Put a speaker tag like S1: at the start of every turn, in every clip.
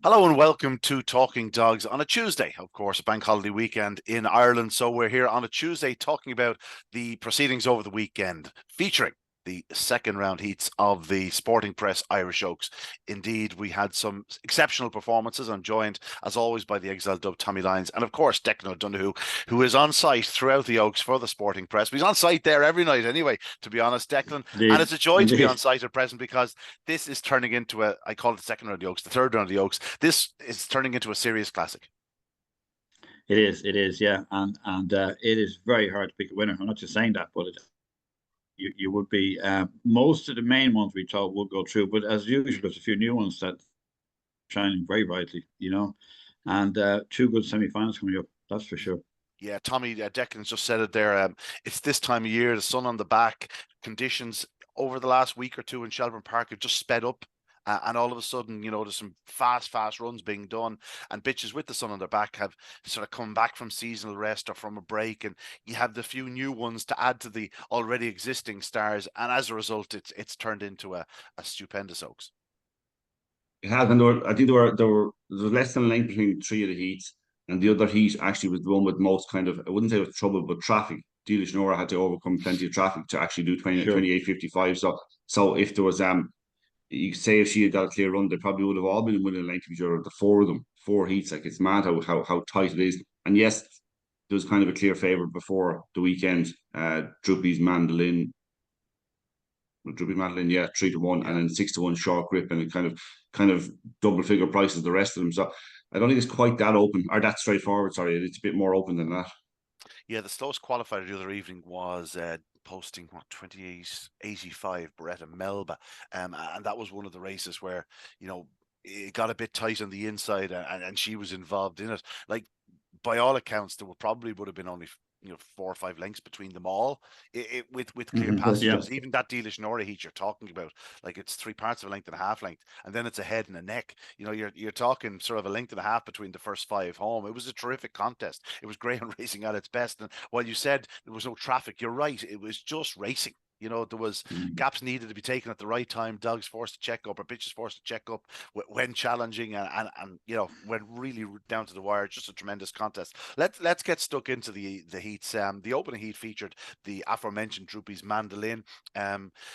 S1: Hello and welcome to Talking Dogs on a Tuesday, of course, a bank holiday weekend in Ireland. So we're here on a Tuesday talking about the proceedings over the weekend, featuring the second round heats of the Sporting Press Irish Oaks. Indeed, we had some exceptional performances. I'm joined, as always, by the exiled dub Tommy Lyons and, of course, Declan O'Donoghue, who is on site throughout the Oaks for the Sporting Press. But he's on site there every night anyway, to be honest, Declan. And
S2: Indeed,
S1: it's a joy to be on
S2: indeed.
S1: site at present because this is turning into I call it the second round of the Oaks, the third round of the Oaks. This is turning into a serious classic.
S2: It is, yeah, and it is very hard to pick a winner. I'm not just saying that, but you would be. Most of the main ones we thought would go through, but as usual, there's a few new ones that shining very brightly, and two good semi-finals coming up. That's for sure.
S1: Yeah, Tommy Declan's just said it there. It's this time of year, the sun on the back, conditions over the last week or two in Shelburn Park have just sped up. And all of a sudden, there's some fast runs being done, and bitches with the sun on their back have sort of come back from seasonal rest or from a break, and you have the few new ones to add to the already existing stars, and as a result, it's turned into a stupendous Oaks.
S2: It has, and I think there was less than a length between three of the heats, and the other heat actually was the one with most kind of, I wouldn't say it was trouble, but traffic. Dealish Nora had to overcome plenty of traffic to actually do 20,
S1: Sure.
S2: 28:55. So if there was you could say if she had got a clear run, they probably would have all been winning length of each other. The four of them, four heats, like it's mad how tight it is. And yes, there was kind of a clear favourite before the weekend. Droopy's Mandolin, yeah, 3-1,
S1: Yeah.
S2: and then 6-1 short grip, and it kind of double figure prices the rest of them. So I don't think it's quite that open or that straightforward. Sorry, it's a bit more open than that.
S1: Yeah, the slowest qualifier the other evening was posting what 28:85 Beretta Melba, and that was one of the races where it got a bit tight on the inside, and she was involved in it. Like by all accounts, there would have been only 4 or 5 lengths between them all, with clear
S2: But yeah,
S1: passages. Even that Dealish Nora heat you're talking about, like it's three parts of a length and a half length, and then it's a head and a neck. You're talking sort of a length and a half between the first five home. It was a terrific contest. It was Greyhound racing at its best. And while you said there was no traffic, you're right. It was just racing. There was gaps needed to be taken at the right time. Dogs forced to check up, or bitches forced to check up when challenging, and went really down to the wire. Just a tremendous contest. Let's get stuck into the heats. The opening heat featured the aforementioned Droopy's Mandolin.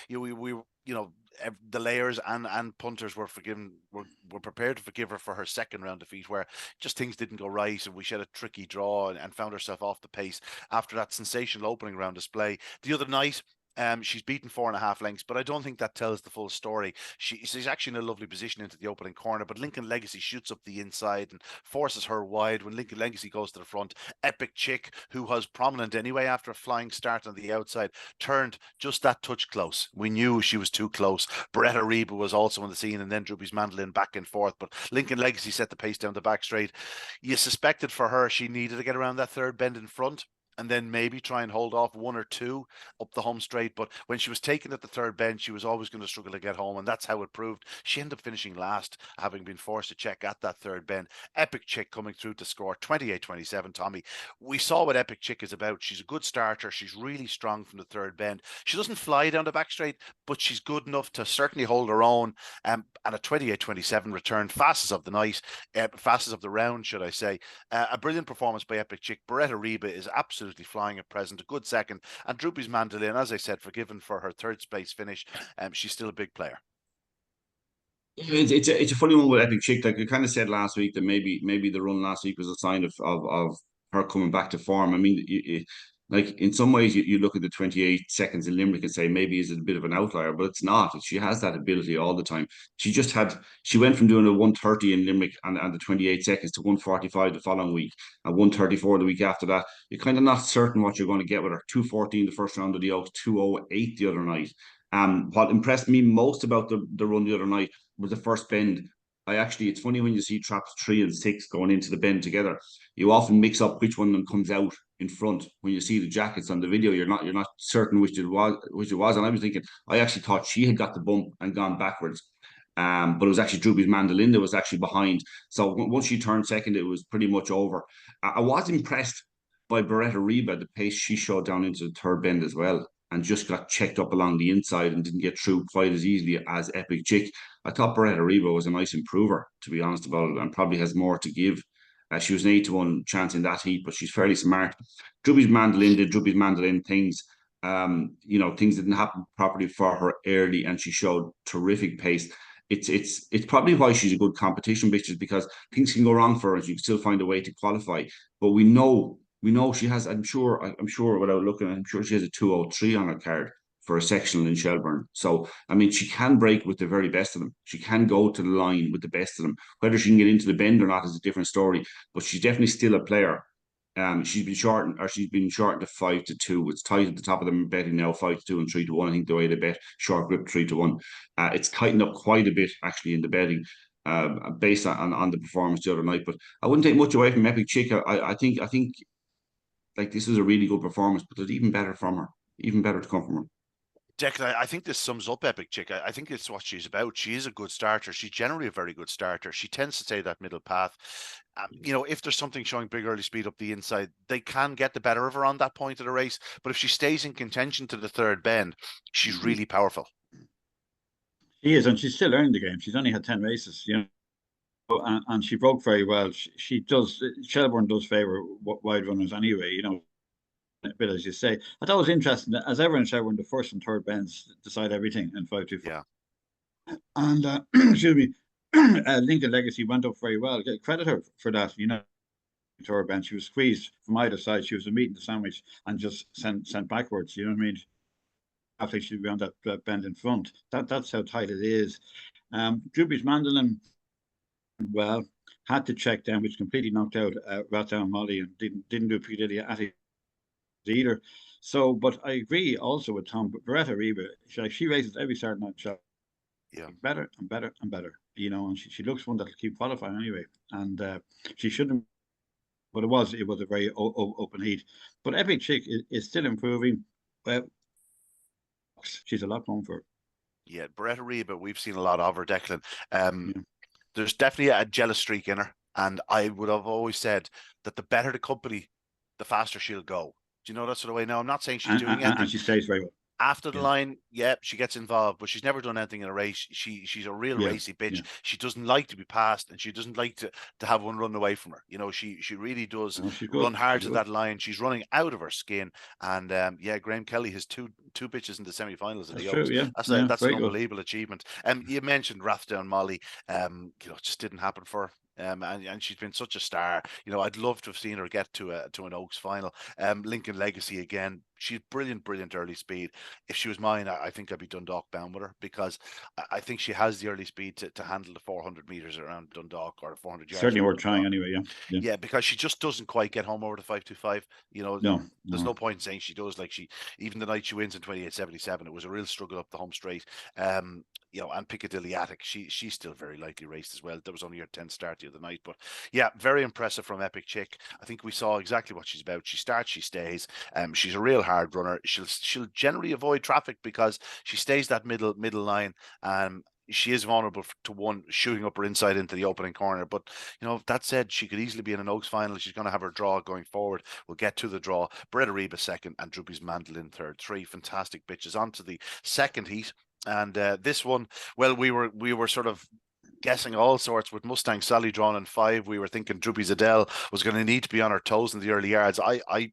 S1: We the layers and punters were prepared to forgive her for her second round defeat, where just things didn't go right, and she had a tricky draw and found herself off the pace after that sensational opening round display. The other night, she's beaten 4.5 lengths, but I don't think that tells the full story. She's actually in a lovely position into the opening corner, but Lincoln Legacy shoots up the inside and forces her wide when Lincoln Legacy goes to the front. Epic Chick, who was prominent anyway after a flying start on the outside, turned just that touch close. We knew she was too close. Beretta Reba was also on the scene, and then Droopy's Mandolin back and forth, but Lincoln Legacy set the pace down the back straight. You suspected for her she needed to get around that third bend in front, and then maybe try and hold off one or two up the home straight. But when she was taken at the third bend, she was always going to struggle to get home, and that's how it proved. She ended up finishing last, having been forced to check at that third bend. Epic Chick coming through to score 28-27, Tommy. We saw what Epic Chick is about. She's a good starter. She's really strong from the third bend. She doesn't fly down the back straight, but she's good enough to certainly hold her own. And a 28-27 return, fastest of the night, fastest of the round, should I say. A brilliant performance by Epic Chick. Beretta Reba is absolutely flying at present, a good second. And Droopy's Mandolin, as I said, forgiven for her third place finish. She's still a big player.
S2: it's a funny one with Epic Chick. Like we kind of said last week that maybe the run last week was a sign of her coming back to form. I mean, like in some ways you look at the 28 seconds in Limerick and say maybe is it a bit of an outlier, but it's not. She has that ability all the time. She went from doing a 130 in Limerick and the 28 seconds to 145 the following week and 134 the week after that. You're kind of not certain what you're going to get with her. 214 the first round of the Oaks, 208 the other night. What impressed me most about the run the other night was the first bend. It's funny when you see traps 3 and 6 going into the bend together. You often mix up which one of them comes out in front. When you see the jackets on the video, you're not certain which it was. And I was thinking, I actually thought she had got the bump and gone backwards. But it was actually Droopy's Mandolin that was actually behind. So once she turned second, it was pretty much over. I was impressed by Beretta Reba, the pace she showed down into the third bend as well. and just got checked up along the inside and didn't get through quite as easily as Epic Chick. I thought Beretta Reba was a nice improver, to be honest about it, and probably has more to give. She was an 8-1 chance in that heat, but she's fairly smart. Drubby's Mandolin did Drubby's Mandolin things. Things didn't happen properly for her early, and she showed terrific pace. It's probably why she's a good competition bitch, because things can go wrong for her and she can still find a way to qualify. But we know she has. I'm sure without looking, I'm sure she has a 203 on her card for a sectional in Shelburn. So I mean, she can break with the very best of them. She can go to the line with the best of them. Whether she can get into the bend or not is a different story. But she's definitely still a player. She's been shortened to 5-2. It's tight at the top of the betting now, 5-2 and 3-1. I think the way they bet short grip 3-1. It's tightened up quite a bit actually in the betting, based on the performance the other night. But I wouldn't take much away from Epic Chick. I think like this is a really good performance, but there's even better from her, even better to come from her.
S1: Declan, I think this sums up Epic Chick. I think it's what she's about. She is a good starter. She's generally a very good starter. She tends to stay that middle path. If there's something showing big early speed up the inside, they can get the better of her on that point of the race. But if she stays in contention to the third bend, she's really powerful.
S3: She is, and she's still learning the game. She's only had 10 races, and she broke very well. She does. Shelburn does favour wide runners anyway, But as you say, I thought it was interesting that as ever in Shelburn, the first and third bends decide everything in 5-2.
S1: Yeah.
S3: And excuse me, Lincoln Legacy went up very well. Credit her for that. Third bend, she was squeezed from either side. She was a meat in the sandwich and just sent backwards. You know what I mean? I think she'd be on that bend in front. That's how tight it is. Drubby's Mandolin, well, had to check down, which completely knocked out Rat Down Molly, and didn't do Piccadilly at it either. So, but I agree also with Tom. Beretta Reba, she races every start night shot.
S1: Yeah,
S3: better and better and better. And she looks one that'll keep qualifying anyway. And she shouldn't. But it was a very open heat. But Epic Chick is still improving. She's a lot going for.
S1: Yeah, Beretta Reba, we've seen a lot of her, Declan. There's definitely a jealous streak in her, and I would have always said that the better the company, the faster she'll go. Do you know that sort of way? Now, I'm not saying she's doing anything.
S3: And she stays very well.
S1: After the line, she gets involved, but she's never done anything in a race. She's a real racy bitch. Yeah. She doesn't like to be passed, and she doesn't like to have one run away from her. She really does run hard to that line. She's running out of her skin. And Graham Kelly has two bitches in the semi-finals of the Oaks. That's an unbelievable achievement. You mentioned Rathdown Molly. Just didn't happen for her. And she's been such a star. I'd love to have seen her get to an Oaks final. Lincoln Legacy again. She's brilliant early speed. If she was mine, I think I'd be Dundalk bound with her, because I think she has the early speed to handle the 400 meters around Dundalk, or 400 yards.
S3: Certainly worth trying anyway.
S1: Yeah, because she just doesn't quite get home over the 525. There's no point in saying she does. Like, even the night she wins in 28.77, it was a real struggle up the home straight. And Piccadilly Attic, she's still very lightly raced as well. There was only her 10th start the other night, but yeah, very impressive from Epic Chick. I think we saw exactly what she's about. She starts, she stays. She's a real hard runner. She'll generally avoid traffic because she stays that middle line. She is vulnerable to one shooting up her inside into the opening corner. But, that said, she could easily be in an Oaks final. She's going to have her draw going forward. We'll get to the draw. Beretta Reba second and Drubby's Mandolin third. Three fantastic bitches. On to the second heat. And this one, well, we were sort of guessing all sorts with Mustang Sally drawn in 5. We were thinking Drubby Zadell was going to need to be on her toes in the early yards. I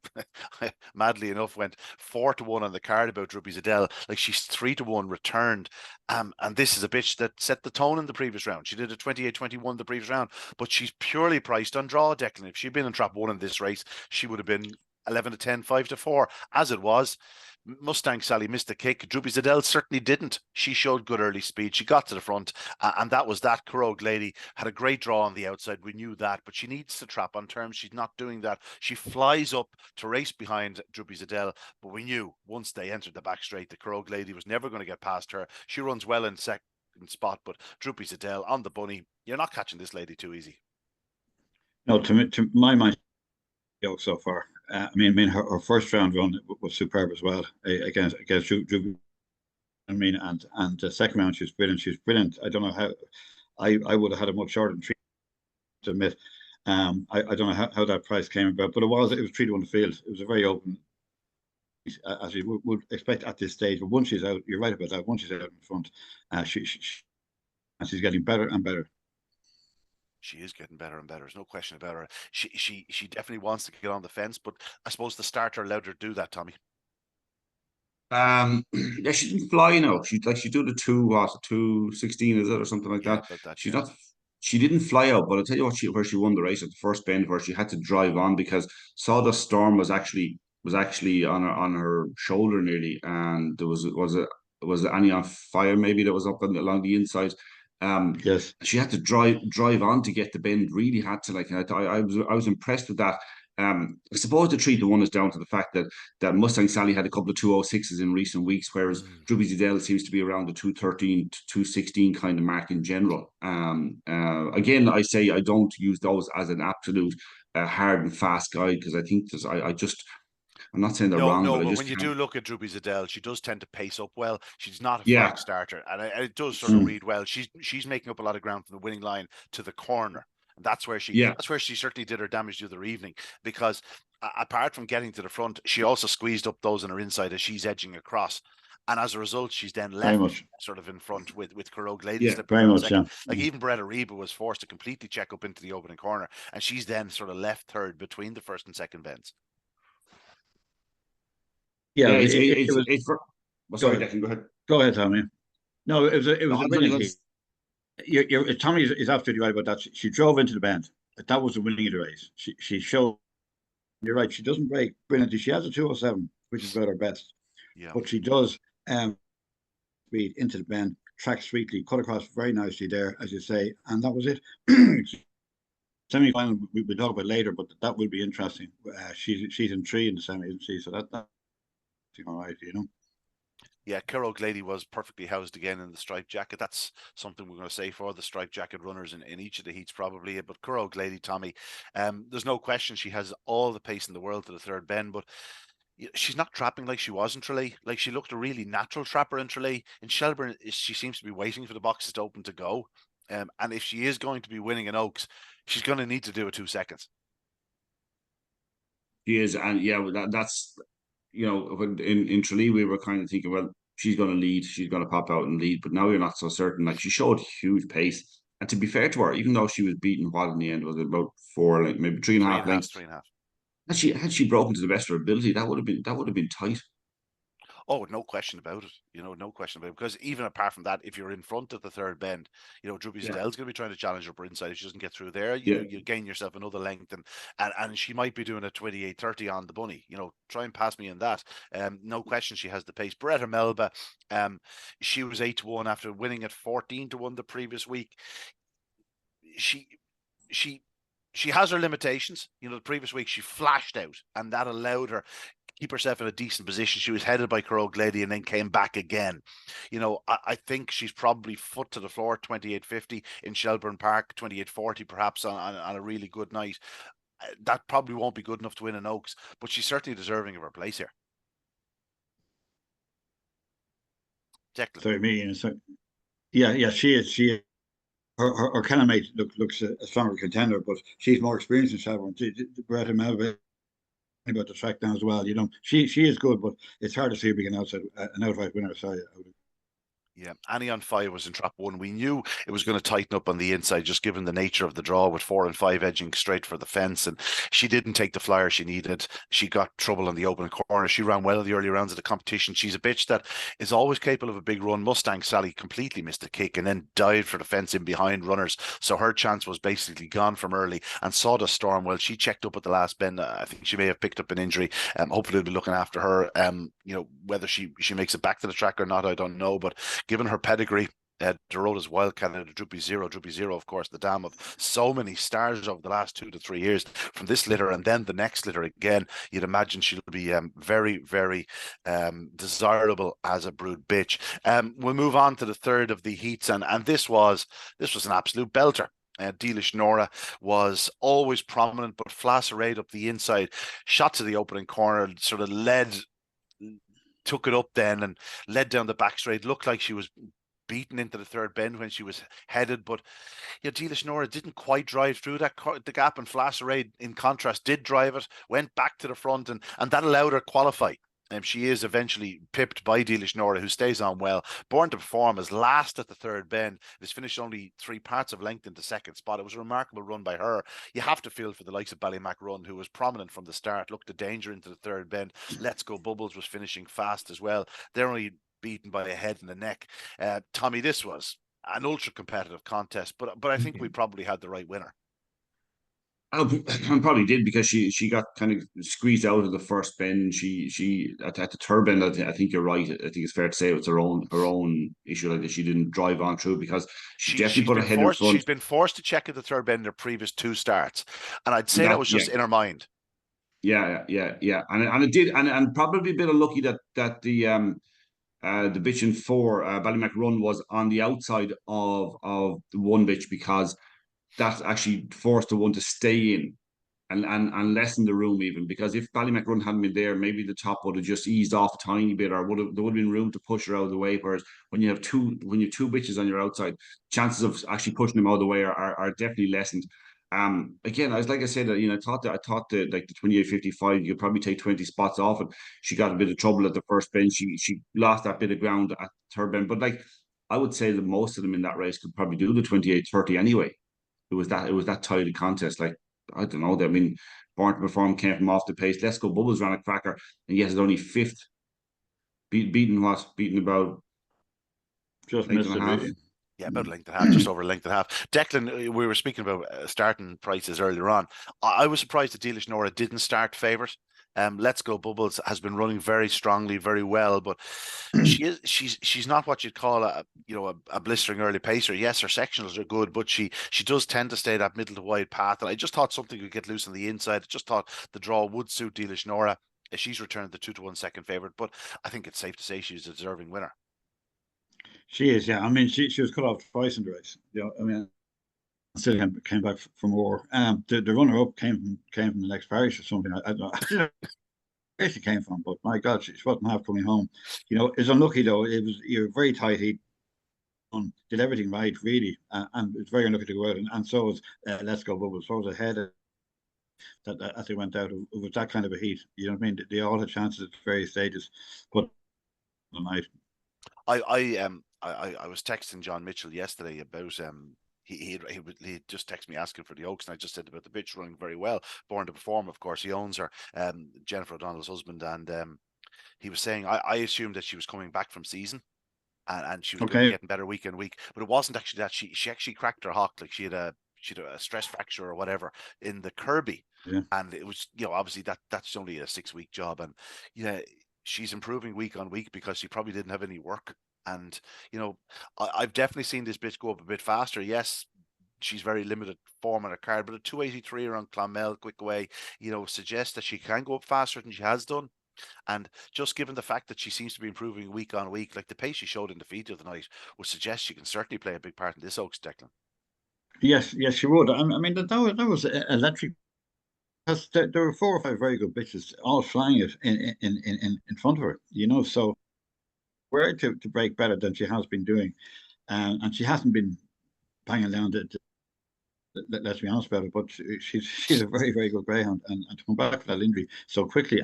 S1: madly enough went 4-1 on the card about Drubby Zadell. Like, she's 3-1 returned. And this is a bitch that set the tone in the previous round. She did a 28-21 the previous round, but she's purely priced on draw, Declan. If she'd been in trap 1 in this race, she would have been 11-10, 5-4. As it was, Mustang Sally missed the kick. Drubby Zadell certainly didn't. She showed good early speed. She got to the front, and that was that. Carogue Lady had a great draw on the outside. We knew that, but she needs to trap on terms. She's not doing that. She flies up to race behind Drubby Zadell, but we knew once they entered the back straight, the Carogue Lady was never going to get past her. She runs well in second spot, but Drubby Zadell on the bunny. You're not catching this lady too easy.
S3: No, to my mind, so far. I mean, her first round run was superb as well against Drubby. And the second round she was brilliant. She was brilliant. I don't know how I would have had a much shorter than 3, to admit. I don't know how that price came about, but it was 3-1 the field. It was a very open as you would expect at this stage. But once she's out, you're right about that. Once she's out in front, she's getting better and better.
S1: She is getting better and better. There's no question about her. She definitely wants to get on the fence, but I suppose the starter allowed her to do that, Tommy.
S2: Yeah, she didn't fly. She do the 2:16 is it or something like
S1: Yeah,
S2: that.
S1: about that.
S2: She
S1: Yeah.
S2: not she didn't fly out, but I'll tell you where she won the race at the first bend, where she had to drive on because Sawdust Storm was actually on her shoulder nearly, and there was it Annie on Fire maybe that was up along the inside.
S3: Yes,
S2: She had to drive on to get the bend. Really had to I was impressed with that. I suppose the 3-1 is down to the fact that Mustang Sally had a couple of 206s in recent weeks, whereas Druby Zidell seems to be around the 213 to 216 kind of mark in general. Again, I say I don't use those as an absolute hard and fast guide because I think I'm not saying they're wrong, but I
S1: but
S2: just
S1: when you
S2: can't.
S1: do look at Droopy Zidell, she does tend to pace up well. She's not a
S2: Yeah,
S1: flag starter, and it does sort of read well. She's making up a lot of ground from the winning line to the corner, and that's where she
S2: yeah,
S1: certainly did her damage the other evening. Because apart from getting to the front, she also squeezed up those on her inside as she's edging across. And as a result, she's then
S3: very
S1: left
S3: much.
S1: sort of in front with Carogue Lady
S2: yeah.
S1: slipping
S3: Very
S1: around
S3: much, yeah.
S1: second. Like even Beretta Reba was forced to completely check up into the opening corner, and she's then sort of left third between the first and second bends.
S3: Yeah,
S2: Yeah,
S3: it was.
S2: it's for. Well, sorry, Declan, go ahead.
S3: Go ahead, Tommy. No, it
S2: No,
S3: was a
S2: I'm only
S3: brilliant
S2: going
S3: heat. Tommy is absolutely right about that. She drove into the bend. That was the winning of the race. She showed. You're right. She doesn't break brilliantly. She has a 207, which is about her best.
S1: Yeah.
S3: But she does speed into the bend, track sweetly, cut across very nicely there, as you say, and that was it. Semi-final we'll talk about later, but that will be interesting. She's in 3 in the semi, isn't she? So that's all right,
S1: Yeah, Carogue Lady was perfectly housed again in the striped jacket. That's something we're going to say for the striped jacket runners in each of the heats, probably. But Carogue Lady, Tommy, there's no question she has all the pace in the world to the third bend, but she's not trapping like she was in Tralee. Like she looked a really natural trapper in Tralee. In Shelburn, she seems to be waiting for the boxes to open to go. And if she is going to be winning in Oaks, she's going to need to do it 2 seconds.
S2: She is, and yeah, that's when in Tralee we were kind of thinking, well, she's going to lead, she's going to pop out and lead, but now you're not so certain. Like she showed huge pace, and to be fair to her, even though she was beaten, what in the end was it about 4, like maybe 3.5 lengths.
S1: 3.5.
S2: Had she broken to the best of her ability, that would have been tight.
S1: Oh, no question about it. No question about it. Because even apart from that, if you're in front of the third bend, Droopy
S2: Yeah,
S1: Zidell's going to be trying to challenge her inside. If she doesn't get through there,
S2: yeah,
S1: you gain yourself another length, and she might be doing a 28:30 on the bunny. Try and pass me in that. No question, she has the pace. Beretta Melba, she was 8-1 after winning at 14-1 the previous week. She she has her limitations. The previous week she flashed out, and that allowed her keep herself in a decent position. She was headed by Carogue Lady and then came back again. I think she's probably foot to the floor 28.50 in Shelburn Park, 28.40 perhaps on a really good night. That probably won't be good enough to win in Oaks, but she's certainly deserving of her place here. Declan.
S3: Sorry, me. Yeah, she is. Her kind of mate looks a stronger contender, but she's more experienced in Shelburne. Beretta Melba about the track down as well. She is good, but it's hard to see her being an outright winner. So
S1: Yeah, Annie on Fire was in trap 1. We knew it was going to tighten up on the inside, just given the nature of the draw with 4 and 5 edging straight for the fence. And she didn't take the flyer she needed. She got trouble on the opening corner. She ran well in the early rounds of the competition. She's a bitch that is always capable of a big run. Mustang Sally completely missed a kick and then dived for the fence in behind runners. So her chance was basically gone from early. And Sawdust Storm, well, she checked up at the last bend. I think she may have picked up an injury. Hopefully they'll be looking after her. Whether she makes it back to the track or not, I don't know. But given her pedigree, Dorota's Wildcat and Droopy Zero, of course, the dam of so many stars over the last 2 to 3 years from this litter and then the next litter again, you'd imagine she'll be very, very desirable as a brood bitch. We'll move on to the third of the heats, and this was an absolute belter. Dealish Nora was always prominent, but flasserade up the inside, shot to the opening corner, sort of took it up then and led down the back straight. Looked like she was beaten into the third bend when she was headed, but Dealish Nora didn't quite drive through the gap, and Flasserade in contrast did drive it, went back to the front, and that allowed her to qualify. She is eventually pipped by Declan O'Donoghue, who stays on well. Born to Perform is last at the third bend. It was finished only 3 parts of length in the second spot. It was a remarkable run by her. You have to feel for the likes of Ballymac Run, who was prominent from the start, looked the danger into the third bend. Let's Go Bubbles was finishing fast as well. They're only beaten by a head and a neck. Tommy, this was an ultra competitive contest, but I think we probably had the right winner.
S2: I probably did, because she got kind of squeezed out of the first bend. She at the third bend, I think you're right. I think it's fair to say it was her own issue, like that she didn't drive on through, because she definitely put her head in front.
S1: She's been forced to check at the third bend in her previous 2 starts, and I'd say
S2: That,
S1: that was just in her mind.
S2: Yeah, and it did, and probably a bit unlucky that the bitch in 4, Ballymac Run, was on the outside of the one bitch, because that actually forced the one to stay in and lessen the room, even, because if Ballymac Run hadn't been there, maybe the top would have just eased off a tiny bit, or there would have been room to push her out of the way. Whereas when you have two bitches on your outside, chances of actually pushing them out of the way are definitely lessened. Again, I said, I thought that like the 28.55, you could probably take 20 spots off it. She got a bit of trouble at the first bend. She lost that bit of ground at third bend, but like, I would say that most of them in that race could probably do the 28.30 anyway. It was that tight a contest. Like, I don't know. I mean, Born to Perform came from off the pace. Let's Go Bubbles ran a cracker, and yet it's only fifth. Beaten about
S3: Just
S2: length
S3: missed
S2: and a half.
S3: it.
S1: Yeah, about a length and a half, just over a length and a half. Declan, we were speaking about starting prices earlier on. I was surprised that Declan O'Donoghue didn't start favourite. Let's Go Bubbles has been running very strongly, very well, but she's not what you'd call a blistering early pacer. Yes, her sectionals are good, but she does tend to stay that middle to wide path. And I just thought something could get loose on the inside. I just thought the draw would suit Declan O'Donoghue. She's returned the 2-1 second favourite, but I think it's safe to say she's a deserving winner.
S3: She is, yeah. I mean, she was cut off twice in the race. I mean, still came back for more. The runner up came from the next parish or something. I don't know where she came from, but my God, she wasn't half coming home. It's unlucky though. You were very tight. He did everything right, really, and it's very unlucky to go out. And so was Let's Go Bubbles. So was ahead that as they went out. It was that kind of a heat. You know what I mean? They all had chances at various stages, but the night.
S1: I was texting John Mitchell yesterday about he just texted me asking for the Oaks, and I just said about the bitch running very well. Born to Perform, of course, he owns her, Jennifer O'Donnell's husband, and he was saying I assumed that she was coming back from season, and she was going to be getting better week in week, but it wasn't actually that. She actually cracked her hock, like she had a stress fracture or whatever in the Kirby, and it was obviously that's only a 6-week job, and she's improving week on week because she probably didn't have any work. And I've definitely seen this bitch go up a bit faster. Yes, she's very limited form on her card, but a 283 around Clonmel, quick away, suggests that she can go up faster than she has done. And just given the fact that she seems to be improving week on week, like the pace she showed in the feed the other night, would suggest she can certainly play a big part in this Oaks, Declan.
S3: Yes, she would. I mean, that was electric. Because there were 4 or 5 very good bitches all flying it in front of her, so where to break better than she has been doing. And she hasn't been banging down let's be honest about it, but she's a very, very good greyhound, and to come back from that injury so quickly.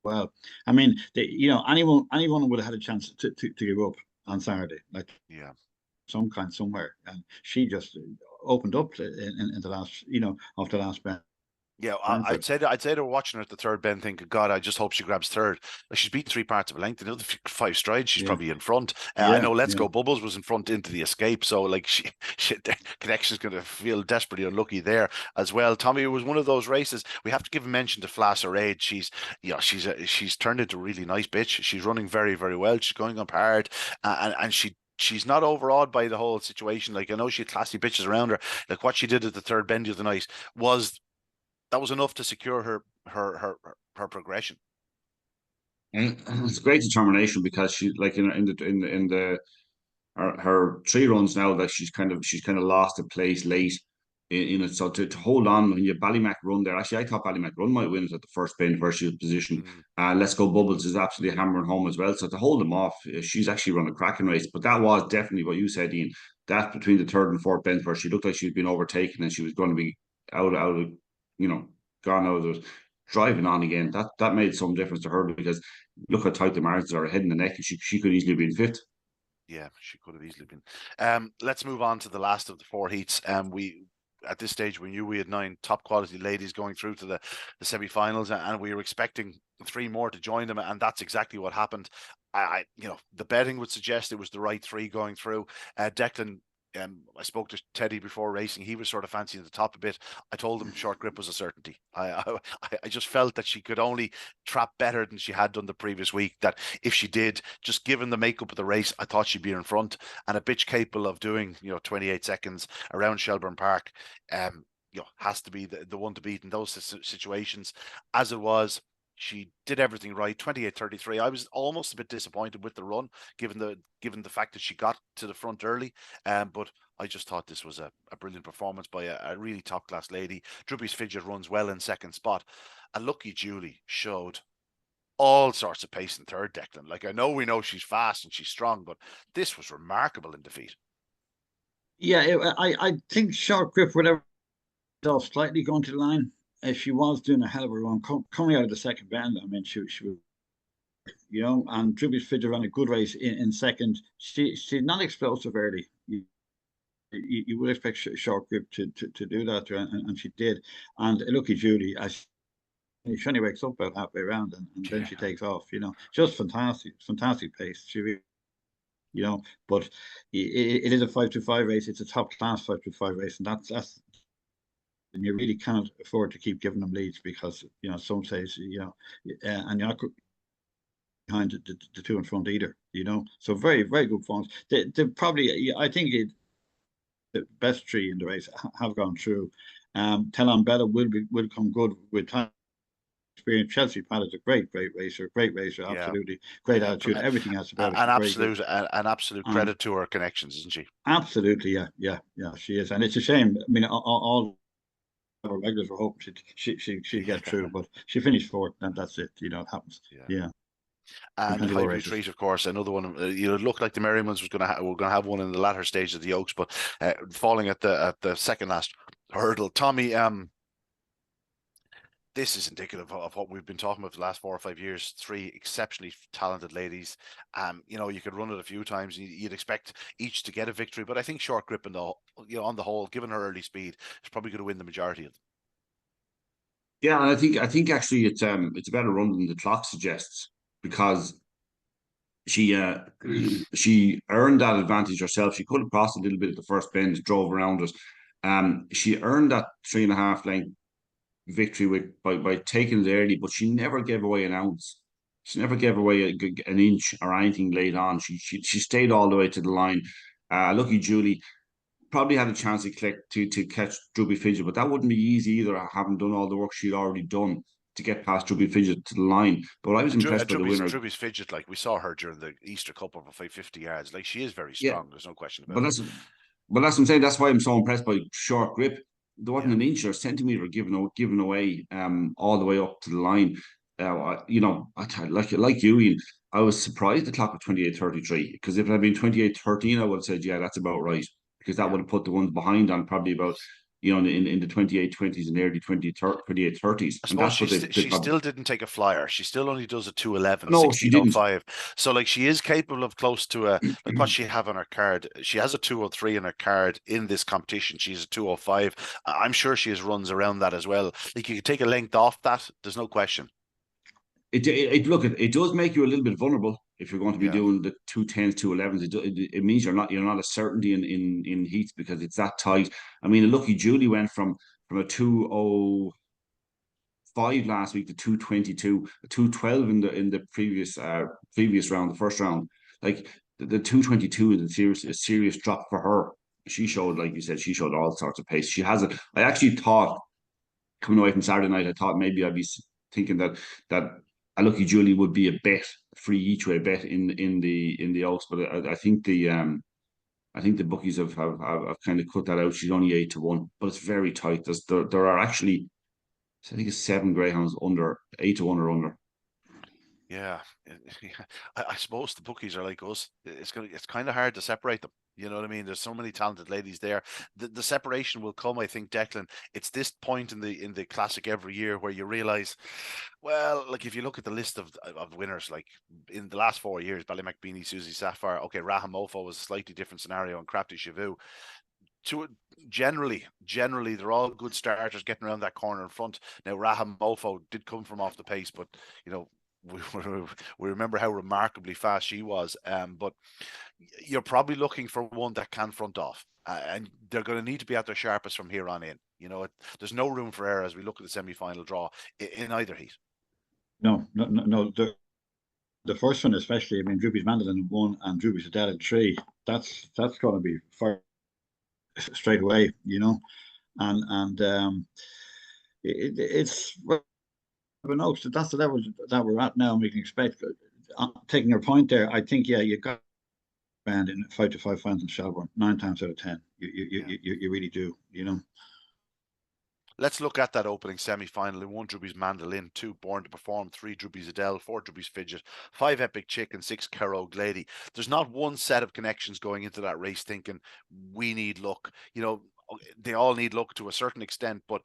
S3: Well, I mean, anyone would have had a chance to give up on Saturday, like some kind somewhere, and she just opened up in the last, off the last bend.
S1: Yeah, I'd say they're watching her at the third bend thinking, God, I just hope she grabs third. Like, she's beaten 3 parts of a length. In the other 5 strides, she's probably in front. I know Let's Go Bubbles was in front into the escape, so like the connection's going to feel desperately unlucky there as well. Tommy, it was one of those races. We have to give a mention to Flass Age. She's turned into a really nice bitch. She's running very, very well. She's going up hard, and she's not overawed by the whole situation. Like, I know she had classy bitches around her. Like what she did at the third bend the other night was enough to secure her progression.
S2: And it's great determination, because she, like, in the her 3 runs now, that she's kind of lost a place late in it. So to hold on when you Ballymac Run there, actually I thought Ballymac Run might win it at the first bend where she was positioned. Let's Go Bubbles is absolutely hammering home as well. So to hold them off, she's actually run a cracking race. But that was definitely what you said, Ian. That between the third and fourth bend where she looked like she'd been overtaken and she was going to be out of gone out of it. driving on again. That made some difference to her, because look how tight the margins are, head in the neck, and she could easily be in fifth.
S1: Yeah, she could have easily been. Let's move on to the last of the 4 heats. We at this stage we knew we had 9 top quality ladies going through to the semi-finals, and we were expecting 3 more to join them, and that's exactly what happened. The betting would suggest it was the right 3 going through. Declan, I spoke to Teddy before racing. He was sort of fancying the top a bit. I told him Short Grip was a certainty. I just felt that she could only trap better than she had done the previous week. That if she did, just given the makeup of the race, I thought she'd be in front, and a bitch capable of doing 28 seconds around Shelburn Park. Has to be the one to beat in those situations. As it was, she did everything right. 28:33. I was almost a bit disappointed with the run, given the fact that she got to the front early. But I just thought this was a brilliant performance by a really top class lady. Drubby's Fidget runs well in second spot. And Lucky Julie showed all sorts of pace in third, Declan. Like, we know she's fast and she's strong, but this was remarkable in defeat.
S3: Yeah, I think Short Grip, whatever, slightly going to the line. She was doing a hell of a run coming out of the second bend. I mean, she was, and Dribby's Fidget ran a good race in second. She's not explosive early. You would expect Short Grip to do that, and she did. And Lucky Julie, as she only wakes up about halfway around, and then she takes off. Just fantastic pace. She but it is a 5-5 race. It's a top class 5-5 race, and that's. And you really cannot afford to keep giving them leads, because some says and you're not behind the 2 in front either. So very very good forms. They probably, I think, the best 3 in the race have gone through. Telon Bella will come good with time. Experience. Chelsea Pat is a great racer, absolutely great attitude. Everything else about it.
S1: An absolute credit to her connections, isn't she?
S3: Absolutely, yeah, she is, and it's a shame. I mean, all our regulars were hoping she'd get through, but she finished 4th, and that's it. It happens. Yeah.
S1: And High Retreat, of course, another one. It looked like the Merrimans were going to have one in the latter stage of the Oaks, but falling at the second last hurdle. Tommy, this is indicative of what we've been talking about for the last 4 or 5 years. 3 exceptionally talented ladies. You could run it a few times. You'd expect each to get a victory, but I think Short Grip on the whole, given her early speed, is probably going to win the majority of them.
S2: Yeah, and I think actually it's a better run than the clock suggests, because she earned that advantage herself. She could have crossed a little bit at the first bend, drove around it. She earned that 3.5 length victory by taking it early, but she never gave away an ounce. She never gave away an inch or anything late on. She stayed all the way to the line. Lucky Julie probably had a chance to catch Drubby Fidget, but that wouldn't be easy either, having done all the work she'd already done to get past Drubby Fidget to the line. But I was impressed by the winner.
S1: Drubby's Fidget, like we saw her during the Easter Cup over 550 yards. Like, she is very strong. There's no question about it.
S2: But that's what I'm saying. That's why I'm so impressed by Short Grip. There wasn't an inch or a centimetre given away all the way up to the line. Like you, Ian, I was surprised the clock was 28:33, because if it had been 28:13, I would have said, yeah, that's about right, because that would have put the ones behind on probably about in the 28:20s and early 28:30s.
S1: I suppose she still didn't take a flyer. She still only does a 2:11,
S2: no, she didn't.
S1: 16:05. So like, she is capable of close to like what she have on her card. She has a 2:03 in her card in this competition. She's a 2:05. I'm sure she has runs around that as well. Like, you could take a length off that. There's no question.
S2: It does make you a little bit vulnerable if you're going to be doing the 2:10s, 2:11s. It means you're not a certainty in heats, because it's that tight. I mean, Lucky Julie went from a 2:05 last week to 2:22, a 2:12 in the previous round, the first round. Like, the 2:22 is a serious drop for her. She showed, like you said, all sorts of pace. She has it. I actually thought, coming away from Saturday night, I thought maybe I'd be thinking that a Lucky Julie would be a free each way bet in the Oaks, but I think the bookies have kind of cut that out. She's only 8-1, but it's very tight. There are actually, I think it's 7 Greyhounds under 8-1 or under.
S1: Yeah, I suppose the bookies are like us. It's kind of hard to separate them. You know what I mean? There's so many talented ladies there. The separation will come, I think, Declan. It's this point in the classic every year where you realise, well, like if you look at the list of winners, like in the last 4 years, Ballymacbeanie, Susie Sapphire, okay, Rahamofo was a slightly different scenario, and Crafty Shavu. To generally, they're all good starters getting around that corner in front. Now, Rahamofo did come from off the pace, but you know, we remember how remarkably fast she was. But you're probably looking for one that can front off, and they're going to need to be at their sharpest from here on in. You know, there's no room for error as we look at the semi-final draw in either heat.
S3: No, no, no, no. The first one, especially, I mean, Droopy's Mandolin in 1 and Droopy's Adele in 3. That's going to be fire straight away, you know, and it's well, no, so that's the level that we're at now, and we can expect. Taking your point there, I think you got band in 5 to 5 finals in Shelburn 9 times out of 10. You really do, you know.
S1: Let's look at that opening semi-final. In 1, Droopy's Mandolin, 2, Born to Perform, 3, Droopy's Adele, 4, Droopy's Fidget, 5, Epic Chick, and 6, Carogue Lady. There's not one set of connections going into that race thinking we need luck. You know, they all need luck to a certain extent, but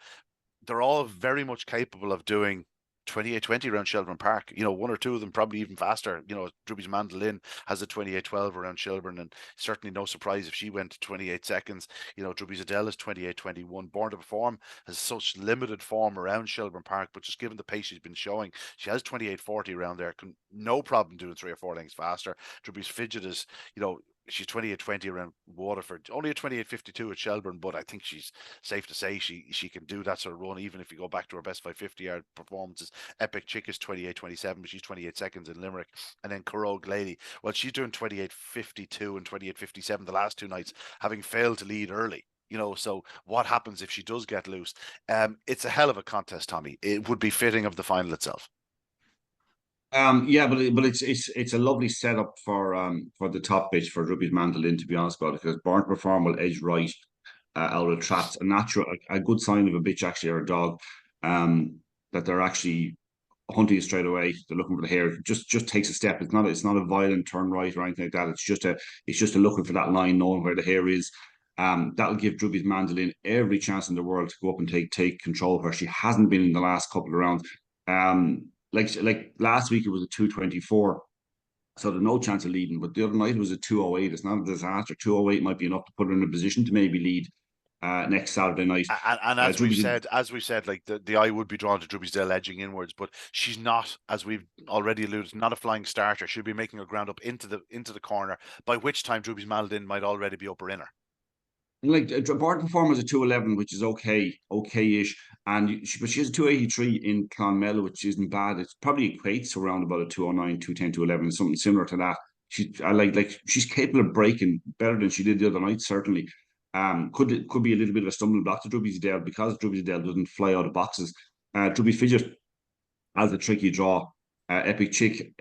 S1: they're all very much capable of doing 28-20 around Shelburne Park. You know, 1 or 2 of them probably even faster. You know, Droopy's Mandolin has a 28-12 around Shelburne, and certainly no surprise if she went to 28 seconds. You know, Droopy's Adele is 28-21. Born to Perform has such limited form around Shelburne Park, but just given the pace she's been showing, she has 28-40 around there. No problem doing 3 or 4 lengths faster. Droopy's Fidget is, you know, she's 28-20 around Waterford, only a 28-52 at Shelburne, but I think she's safe to say she can do that sort of run, even if you go back to her best 550-yard performances. Epic Chick is 28-27, but she's 28 seconds in Limerick. And then Carogue Lady, well, she's doing 28-52 and 28-57 the last 2 nights, having failed to lead early. You know, so what happens if she does get loose? It's a hell of a contest, Tommy. It would be fitting of the final itself.
S2: Yeah, but it's a lovely setup for the top bitch for Droopy's Mandolin, to be honest about it, because Born to Perform will edge right out of traps. A good sign of a bitch actually, or a dog, that they're actually hunting it straight away. They're looking for the hair. Just takes a step. It's not a violent turn right or anything like that. It's just a looking for that line, knowing where the hair is. That'll give Droopy's Mandolin every chance in the world to go up and take control of her. She hasn't been in the last couple of rounds. Like last week it was a 224, so there's no chance of leading. But the other night it was a 208. It's not a disaster. 208 might be enough to put her in a position to maybe lead next Saturday night.
S1: And as we've said, like the eye would be drawn to Droopy's Dell edging inwards, but she's not, as we've already alluded, not a flying starter. She'll be making her ground up into the corner, by which time Droopy's Mandolin might already be upper inner.
S2: Like Born to Perform is a 211, which is okay-ish, but she has a 283 in Clonmel, which isn't bad. It probably equates to around about a 209, 210, 211, something similar to that. She's capable of breaking better than she did the other night, certainly. Could be a little bit of a stumbling block to Droopy's Dell, because Droopy's Dell doesn't fly out of boxes. Droopy Fidget has a tricky draw. Epic Chick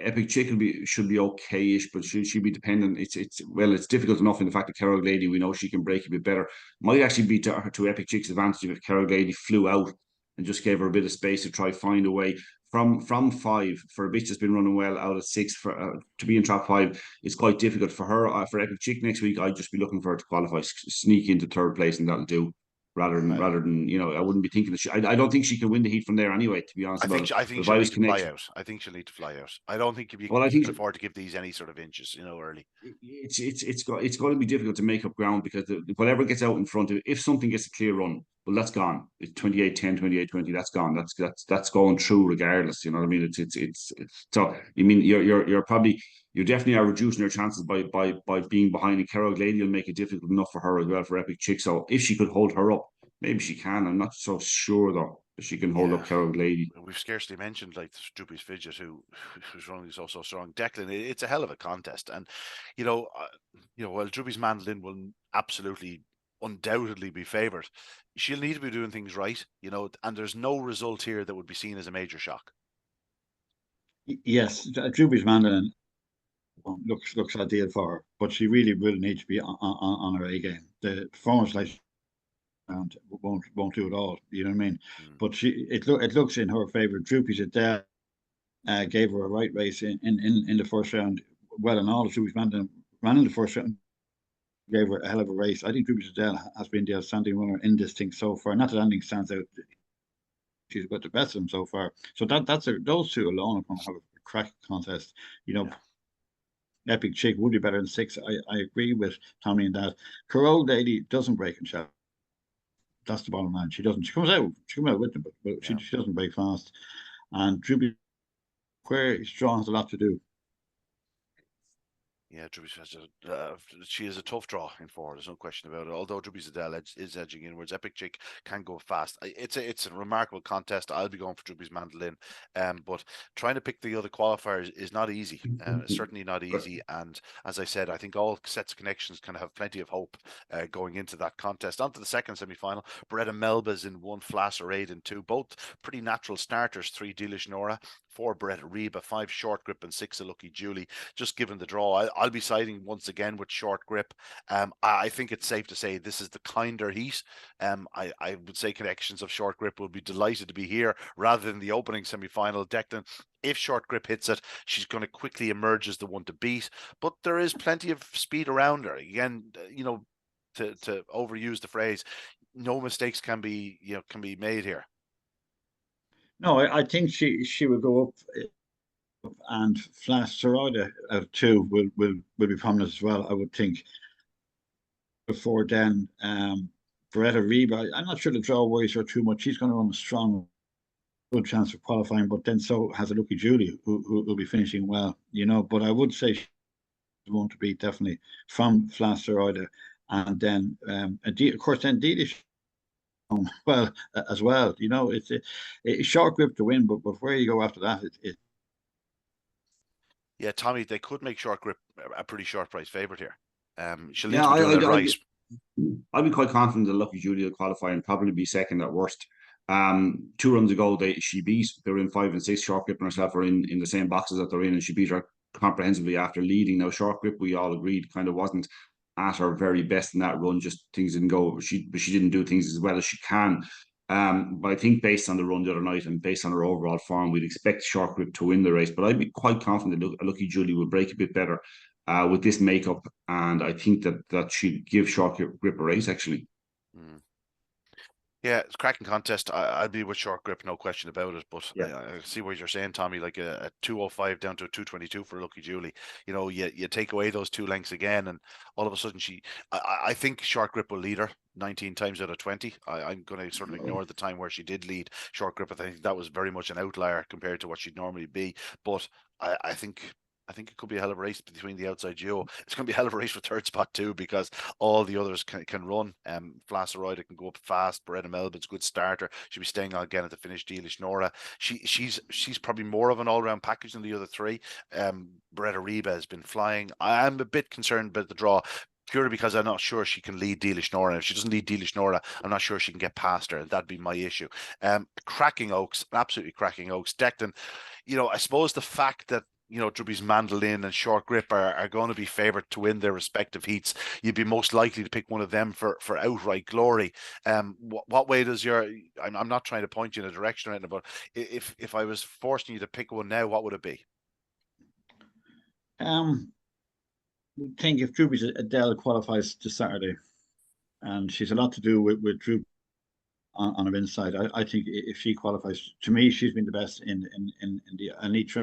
S2: should be okay-ish, but she'll be dependent. It's difficult enough in the fact that Carogue Lady, we know she can break a bit better. Might actually be to Epic Chick's advantage if Carogue Lady flew out and just gave her a bit of space to try find a way from 5 for a bitch that's been running well out of 6 for to be in trap 5. It's quite difficult for her. For Epic Chick next week, I'd just be looking for her to qualify, sneak into 3rd place, and that'll do. Rather than I wouldn't be thinking that I don't think she can win the heat from there anyway, to be honest about it.
S1: I think she'll need to fly out. I think she'll need to fly out. I don't think you can afford to give these any sort of inches, early.
S2: It's going to be difficult to make up ground, because whatever gets out in front of it, if something gets a clear run, well, that's gone. It's 28-10, 28-20. That's gone. That's going through regardless. You know what I mean? It's so. I mean, you definitely are reducing your chances by being behind. And Carogue Lady will make it difficult enough for her as well, for Epic Chick. So if she could hold her up, maybe she can. I'm not so sure though if she can hold up Carogue Lady.
S1: We've scarcely mentioned like Droopy's Fidget, who's running so strong. Declan, it's a hell of a contest, and while Droopy's Mandolin will absolutely, undoubtedly be favoured, she'll need to be doing things right, and there's no result here that would be seen as a major shock.
S3: Yes, Droopy's Mandolin looks ideal for her, but she really will need to be on her A game. The performance like won't do it all. You know what I mean? But it looks in her favour. Droopy's Adele gave her a right race in the first round. Well, and all Droopy's Mandolin ran in the first round gave her a hell of a race. I think Ruby Adele has been the outstanding runner in this thing so far. Not that anything stands out. She's got the best of them so far. So those two alone are going to have a crack contest. Epic Chick would be better than 6. I agree with Tommy in that. Carole Daly doesn't break in Shelburn. That's the bottom line. She doesn't. She comes out with them, but she doesn't break fast. And Ruby, where Strong has a lot to do.
S1: Yeah, she is a tough draw in 4. There's no question about it. Although Druby Adele is edging inwards, Epic Chick can go fast. It's a remarkable contest. I'll be going for Druby's Mandolin, but trying to pick the other qualifiers is not easy. Certainly not easy. And as I said, I think all sets of connections can have plenty of hope going into that contest. On to the second semi-final. Beretta Melba's in 1, Flasher 8 in 2. Both pretty natural starters. 3 Dealish Nora, 4 Beretta Reba, 5 Short Grip, and 6 a Lucky Julie. Just given the draw, I'll be siding once again with Short Grip. I think it's safe to say this is the kinder heat. I would say connections of Short Grip will be delighted to be here rather than the opening semi-final. Declan, if Short Grip hits it, she's going to quickly emerge as the one to beat. But there is plenty of speed around her. Again, to overuse the phrase, no mistakes can be made here.
S3: No, I think she will go up. And Flash Sarada at 2 will be prominent as well, I would think. Before then, Beretta Reba, I'm not sure the draw worries her too much. She's going to run a strong, good chance of qualifying, but then so has a Lucky Julie, who will be finishing well, But I would say she's going to be definitely from Flash Sarada, and then of course then Dealish well as well. It's a Short Grip to win, but where you go after that,
S1: Yeah, Tommy, they could make Short Grip a pretty short price favourite here. She'll need to be doing it right.
S2: I'd be quite confident that Lucky Julie will qualify and probably be second at worst. 2 runs ago, they were in 5 and 6. Short Grip and herself are in the same boxes that they're in, and she beat her comprehensively after leading. Now, Short Grip, we all agreed, kind of wasn't at her very best in that run. Just things didn't go. She didn't do things as well as she can. But I think based on the run the other night and based on her overall form, we'd expect Short Grip to win the race. But I'd be quite confident that Lucky Julie will break a bit better with this makeup, and I think that she'd give Short Grip a race, actually.
S1: Yeah, it's a cracking contest. I'd be with Short Grip, no question about it. But
S2: yeah.
S1: I see what you're saying, Tommy. Like a 205 down to a 222 for Lucky Julie. You take away those 2 lengths again, and all of a sudden I think Short Grip will lead her 19 times out of 20. I'm going to sort of ignore the time where she did lead Short Grip. I think that was very much an outlier compared to what she'd normally be. But I think it could be a hell of a race between the outside duo. It's going to be a hell of a race for third spot too, because all the others can run. Flasseroida can go up fast. Beretta Melba's a good starter. She'll be staying on again at the finish. Dealish Nora, she's probably more of an all-round package than the other 3. Beretta Reba has been flying. I'm a bit concerned about the draw, purely because I'm not sure she can lead Dealish Nora. And if she doesn't lead Dealish Nora, I'm not sure she can get past her. That'd be my issue. Cracking Oaks, absolutely cracking Oaks. Declan, I suppose the fact that Druby's Mandolin and Short Grip are going to be favoured to win their respective heats, you'd be most likely to pick one of them for outright glory. What way does I'm not trying to point you in a direction or anything, but if I was forcing you to pick one now, what would it be?
S3: I think if Druby's Adele qualifies to Saturday, and she's a lot to do with Druby on her inside, I think if she qualifies, to me, she's been the best in the elite.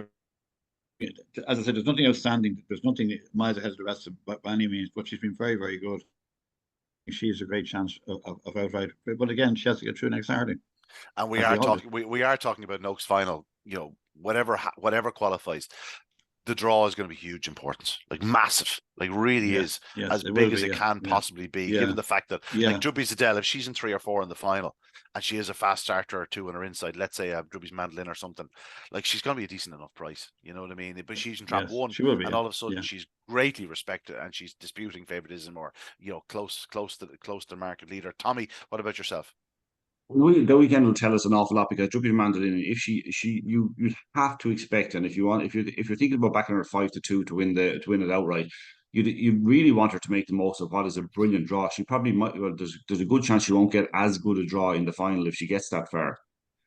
S3: As I said, there's nothing outstanding. There's nothing miles ahead of the rest by any means, but she's been very, very good. She has a great chance of outright. But again, she has to get through next Saturday.
S1: And we are talking about an Oaks final. Whatever qualifies, the draw is going to be huge importance, like massive, like really is as big as it can possibly be, given the fact that like Druby's Adele, if she's in 3 or 4 in the final and she is a fast starter or 2 on her inside, let's say Druby's Mandolin or something, like she's going to be a decent enough price, you know what I mean? But she's in trap 1, she will be, and all of a sudden she's greatly respected and she's disputing favoritism or close to the market leader. Tommy, what about yourself?
S2: The weekend will tell us an awful lot, because Druby's Mandolin, if you have to expect, and if you're thinking about backing her 5-2 to win it outright, you really want her to make the most of what is a brilliant draw. She probably might. Well, there's a good chance she won't get as good a draw in the final if she gets that far.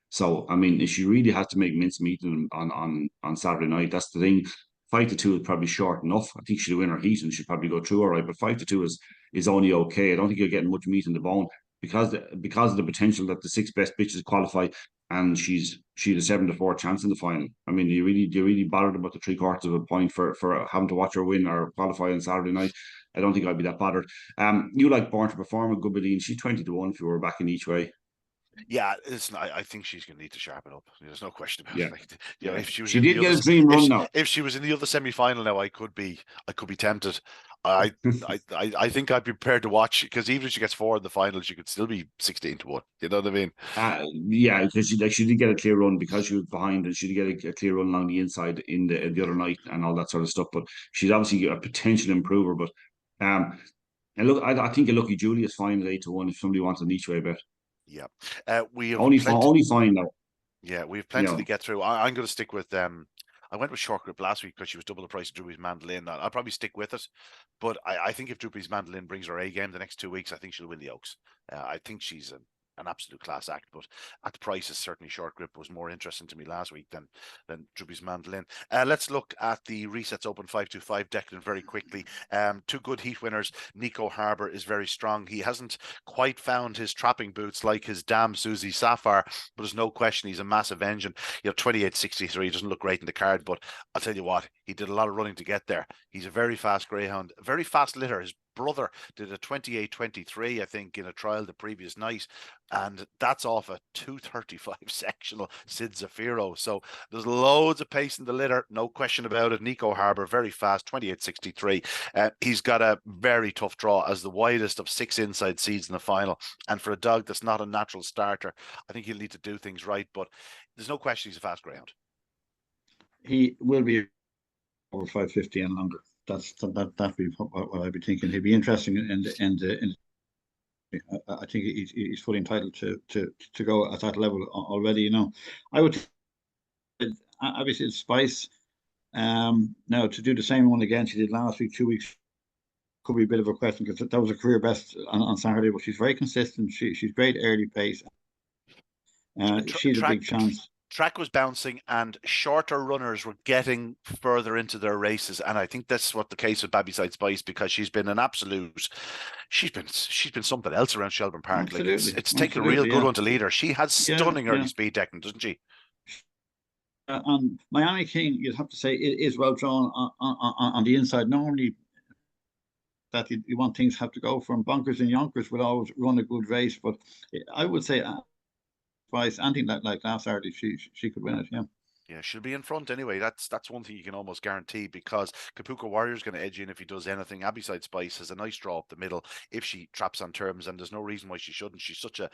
S2: So I mean, if she really has to make mincemeat on Saturday night, that's the thing. 5-2 is probably short enough. I think she'll win her heat and she'll probably go through all right. But 5-2 is is only okay. I don't think you're getting much meat in the bone because of the potential that the 6 best bitches qualify, and she's a 7-4 chance in the final. I mean, you really bothered about the 3/4 of a point for having to watch her win or qualify on Saturday night. I don't think I'd be that bothered. You like Born to Perform a good bit, Ian. She's 20-1 if you were backing each way.
S1: Yeah, I think she's going to need to sharpen up. There's no question about
S2: Yeah.
S1: it. Like, you know, if she was
S2: She
S1: in
S2: did
S1: the
S2: get
S1: other,
S2: a dream run now.
S1: if she was in the other semi-final now, I could be tempted. I think I'd be prepared to watch, because even if she gets 4 in the final, she could still be 16-1. You know what I mean?
S2: Yeah, because she did get a clear run because she was behind, and she did get a clear run along the inside in the other night and all that sort of stuff. But she's obviously a potential improver. But and look, I think a Lucky Julie is fine at 8-1 if somebody wants an each way bet.
S1: Yeah, we have
S2: Only
S1: plenty.
S2: only fine though.
S1: Yeah, we have
S2: You
S1: plenty to
S2: know,
S1: get through. I'm going to stick with I went with Short Grip last week because she was double the price of Droopy's Mandolin. I'll probably stick with it, but I think if Droopy's Mandolin brings her A game the next 2 weeks, I think she'll win the Oaks. I think she's an absolute class act, but at the prices, certainly Short Grip was more interesting to me last week than Droopy's Mandolin. Let's look at the Resets Open 525, Declan, very quickly. 2 good heat winners. Nico Harbour is very strong. He hasn't quite found his trapping boots like his damn Susie Sapphire, but there's no question he's a massive engine. 28.63 doesn't look great in the card, but I'll tell you what, he did a lot of running to get there. He's a very fast greyhound, very fast litter. His brother did a 28.23, I think, in a trial the previous night, and that's off a 2:35 sectional Sid Zafiro. So there's loads of pace in the litter, no question about it. Nico Harbour, very fast, 28.63. He's got a very tough draw as the widest of 6 inside seeds in the final, and for a dog that's not a natural starter, I think he'll need to do things right, but there's no question he's a fast greyhound.
S3: He will be over 550 and longer. That'd be what I'd be thinking. He'd be interesting in I think he's fully entitled to go at that level already. You know, I would obviously it's Spice. Now to do the same one again she did last week, 2 weeks, could be a bit of a question because that was a career best on Saturday. But she's very consistent. She's great early pace. She's a big chance.
S1: Track was bouncing and shorter runners were getting further into their races, and I think that's what the case with Babyside Spice, because she's been an absolute, she's been something else around Shelburn Park.
S3: Absolutely.
S1: Like it's taken a real good one to lead her. She has stunning early speed, Declan, doesn't she?
S3: And Miami King, you'd have to say, is well drawn on the inside. Normally, that you want things have to go from bonkers and yonkers will always run a good race, but I would say Spice, anything like last Saturday, she could win it.
S1: Yeah, she'll be in front anyway. That's one thing you can almost guarantee, because Kapuka Warrior's going to edge in if he does anything. Abyside Spice has a nice draw up the middle if she traps on terms, and there's no reason why she shouldn't. She's such a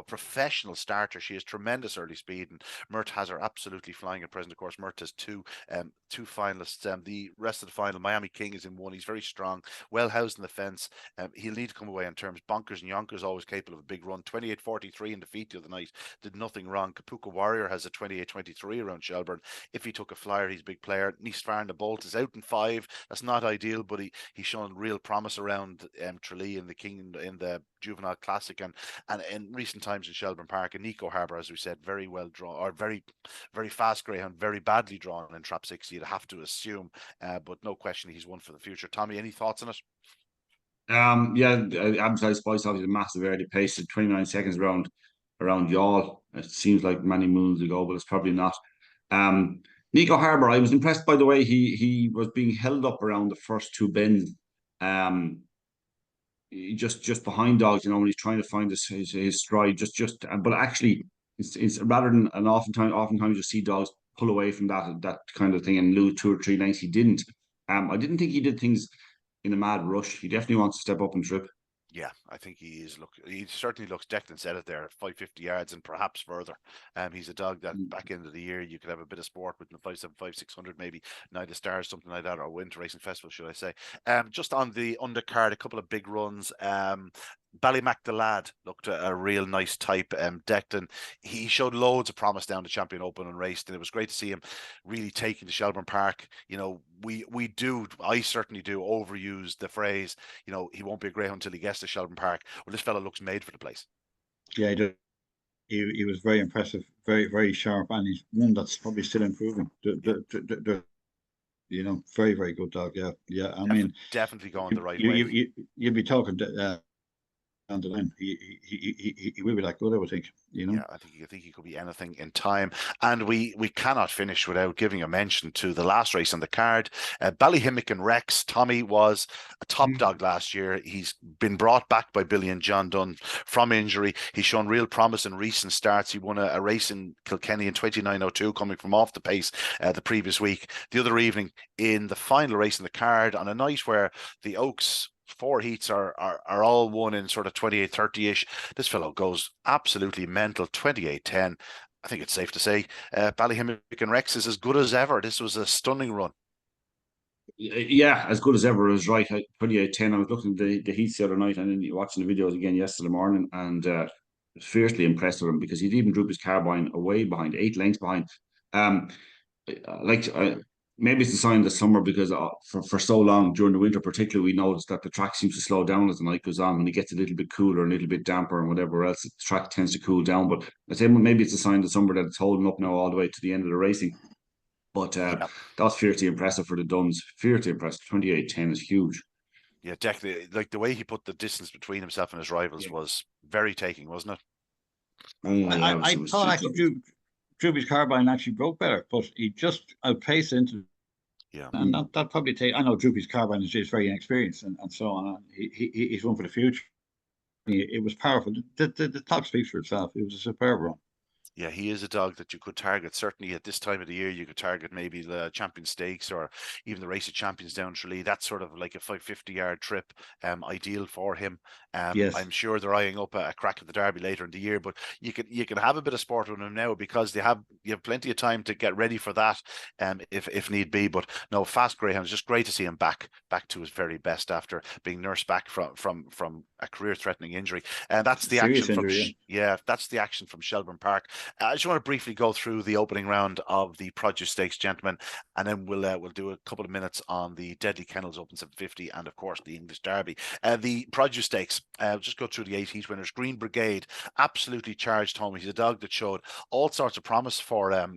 S1: professional starter. She has tremendous early speed, and Mert has her absolutely flying at present. Of course, Mert has two finalists. The rest of the final, Miami King is in 1. He's very strong, well housed in the fence. He'll need to come away on terms. Bonkers and Yonkers always capable of a big run. 28.43 in defeat the other night, did nothing wrong. Kapuka Warrior has a 28.23 around Shelburn. If he took a flyer, he's a big player. Nisfarn the Bolt is out in 5. That's not ideal, but he's shown real promise around Tralee and the King in the Juvenile Classic, and in recent times in Shelburn Park. And Nico Harbour, as we said, very well drawn, or very, very fast greyhound, very badly drawn in trap 6, you'd have to assume, but no question he's one for the future. Tommy, any thoughts on it?
S2: Abyside Spice obviously a massive early pace at 29 seconds around Yawl. It seems like many moons ago, but it's probably not. Nico Harbour, I was impressed by the way he was being held up around the first 2 bends. Just behind dogs, when he's trying to find his stride, but actually it's rather than, and oftentimes you see dogs pull away from that kind of thing and lose 2 or 3 lengths. He didn't. I didn't think he did things in a mad rush. He definitely wants to step up and trip.
S1: Yeah, I think he is. Look, he certainly looks. Declan said it there, 550 yards and perhaps further. He's a dog that back end of the year you could have a bit of sport with the 575, 600, maybe Night of Stars, something like that, or Winter Racing Festival, should I say? Just on the undercard, a couple of big runs. Ballymac the Lad looked a real nice type. Declan, he showed loads of promise down the Champion Open and raced, and it was great to see him really taking to Shelburn Park. I certainly do overuse the phrase, he won't be a greyhound until he gets to Shelburn Park. Well, this fella looks made for the place.
S3: Yeah, he was very impressive, very, very sharp, and he's one that's probably still improving. Very, very good dog. Yeah, yeah. I mean,
S1: definitely going the right way.
S3: You'd be talking down the line. He will be that good, I would think.
S1: Yeah, I think he could be anything in time. And we cannot finish without giving a mention to the last race on the card. Ballyhimmock and Rex. Tommy was a top dog last year. He's been brought back by Billy and John Dunn from injury. He's shown real promise in recent starts. He won a race in Kilkenny in 29:02, coming from off the pace the previous week. The other evening, in the final race on the card, on a night where the Oaks 4 heats are all won in sort of 28:30-ish. This fellow goes absolutely mental, 28:10. I think it's safe to say Ballyhimmock and Rex is as good as ever. This was a stunning run.
S2: Yeah, as good as ever is right. 28:10. I was looking at the heats the other night and then watching the videos again yesterday morning, and was fiercely impressed with him because he'd even dropped his carbine away behind, 8 lengths behind. Um, like maybe it's a sign of the summer because for so long during the winter, particularly, we noticed that the track seems to slow down as the night goes on. When it gets a little bit cooler, a little bit damper, and whatever else, the track tends to cool down. But I say maybe it's a sign of the summer that it's holding up now all the way to the end of the racing. But that's fiercely impressive for the Duns. Fiercely impressive. 28:10 is huge.
S1: Yeah, definitely. Like the way he put the distance between himself and his rivals was very taking, wasn't it?
S3: I thought actually Drewby's carbine actually broke better, but he just outpaced into.
S1: Yeah,
S3: and that probably take. I know Drewby's carbine is just very inexperienced and so on. He's one for the future. It was powerful. The top speaks for itself. It was a superb run.
S1: Yeah, he is a dog that you could target. Certainly at this time of the year, you could target maybe the Champion Stakes or even the Race of Champions down Tralee. That's sort of like a 550-yard trip, ideal for him.
S3: Yes.
S1: I'm sure they're eyeing up a crack at the Derby later in the year, but you can have a bit of sport with him now because you have plenty of time to get ready for that, if need be. But no, fast Greyhound. It's just great to see him back to his very best after being nursed back from a career-threatening injury. And that's the action from that's the action from Shelburn Park. I just want to briefly go through the opening round of the Produ Stakes, gentlemen, and then we'll do a couple of minutes on the Deadly Kennels Open 750 and, of course, the English Derby. The Produ Stakes, just go through the 8 heat winners. Green Brigade, absolutely charged, Tommy. He's a dog that showed all sorts of promise for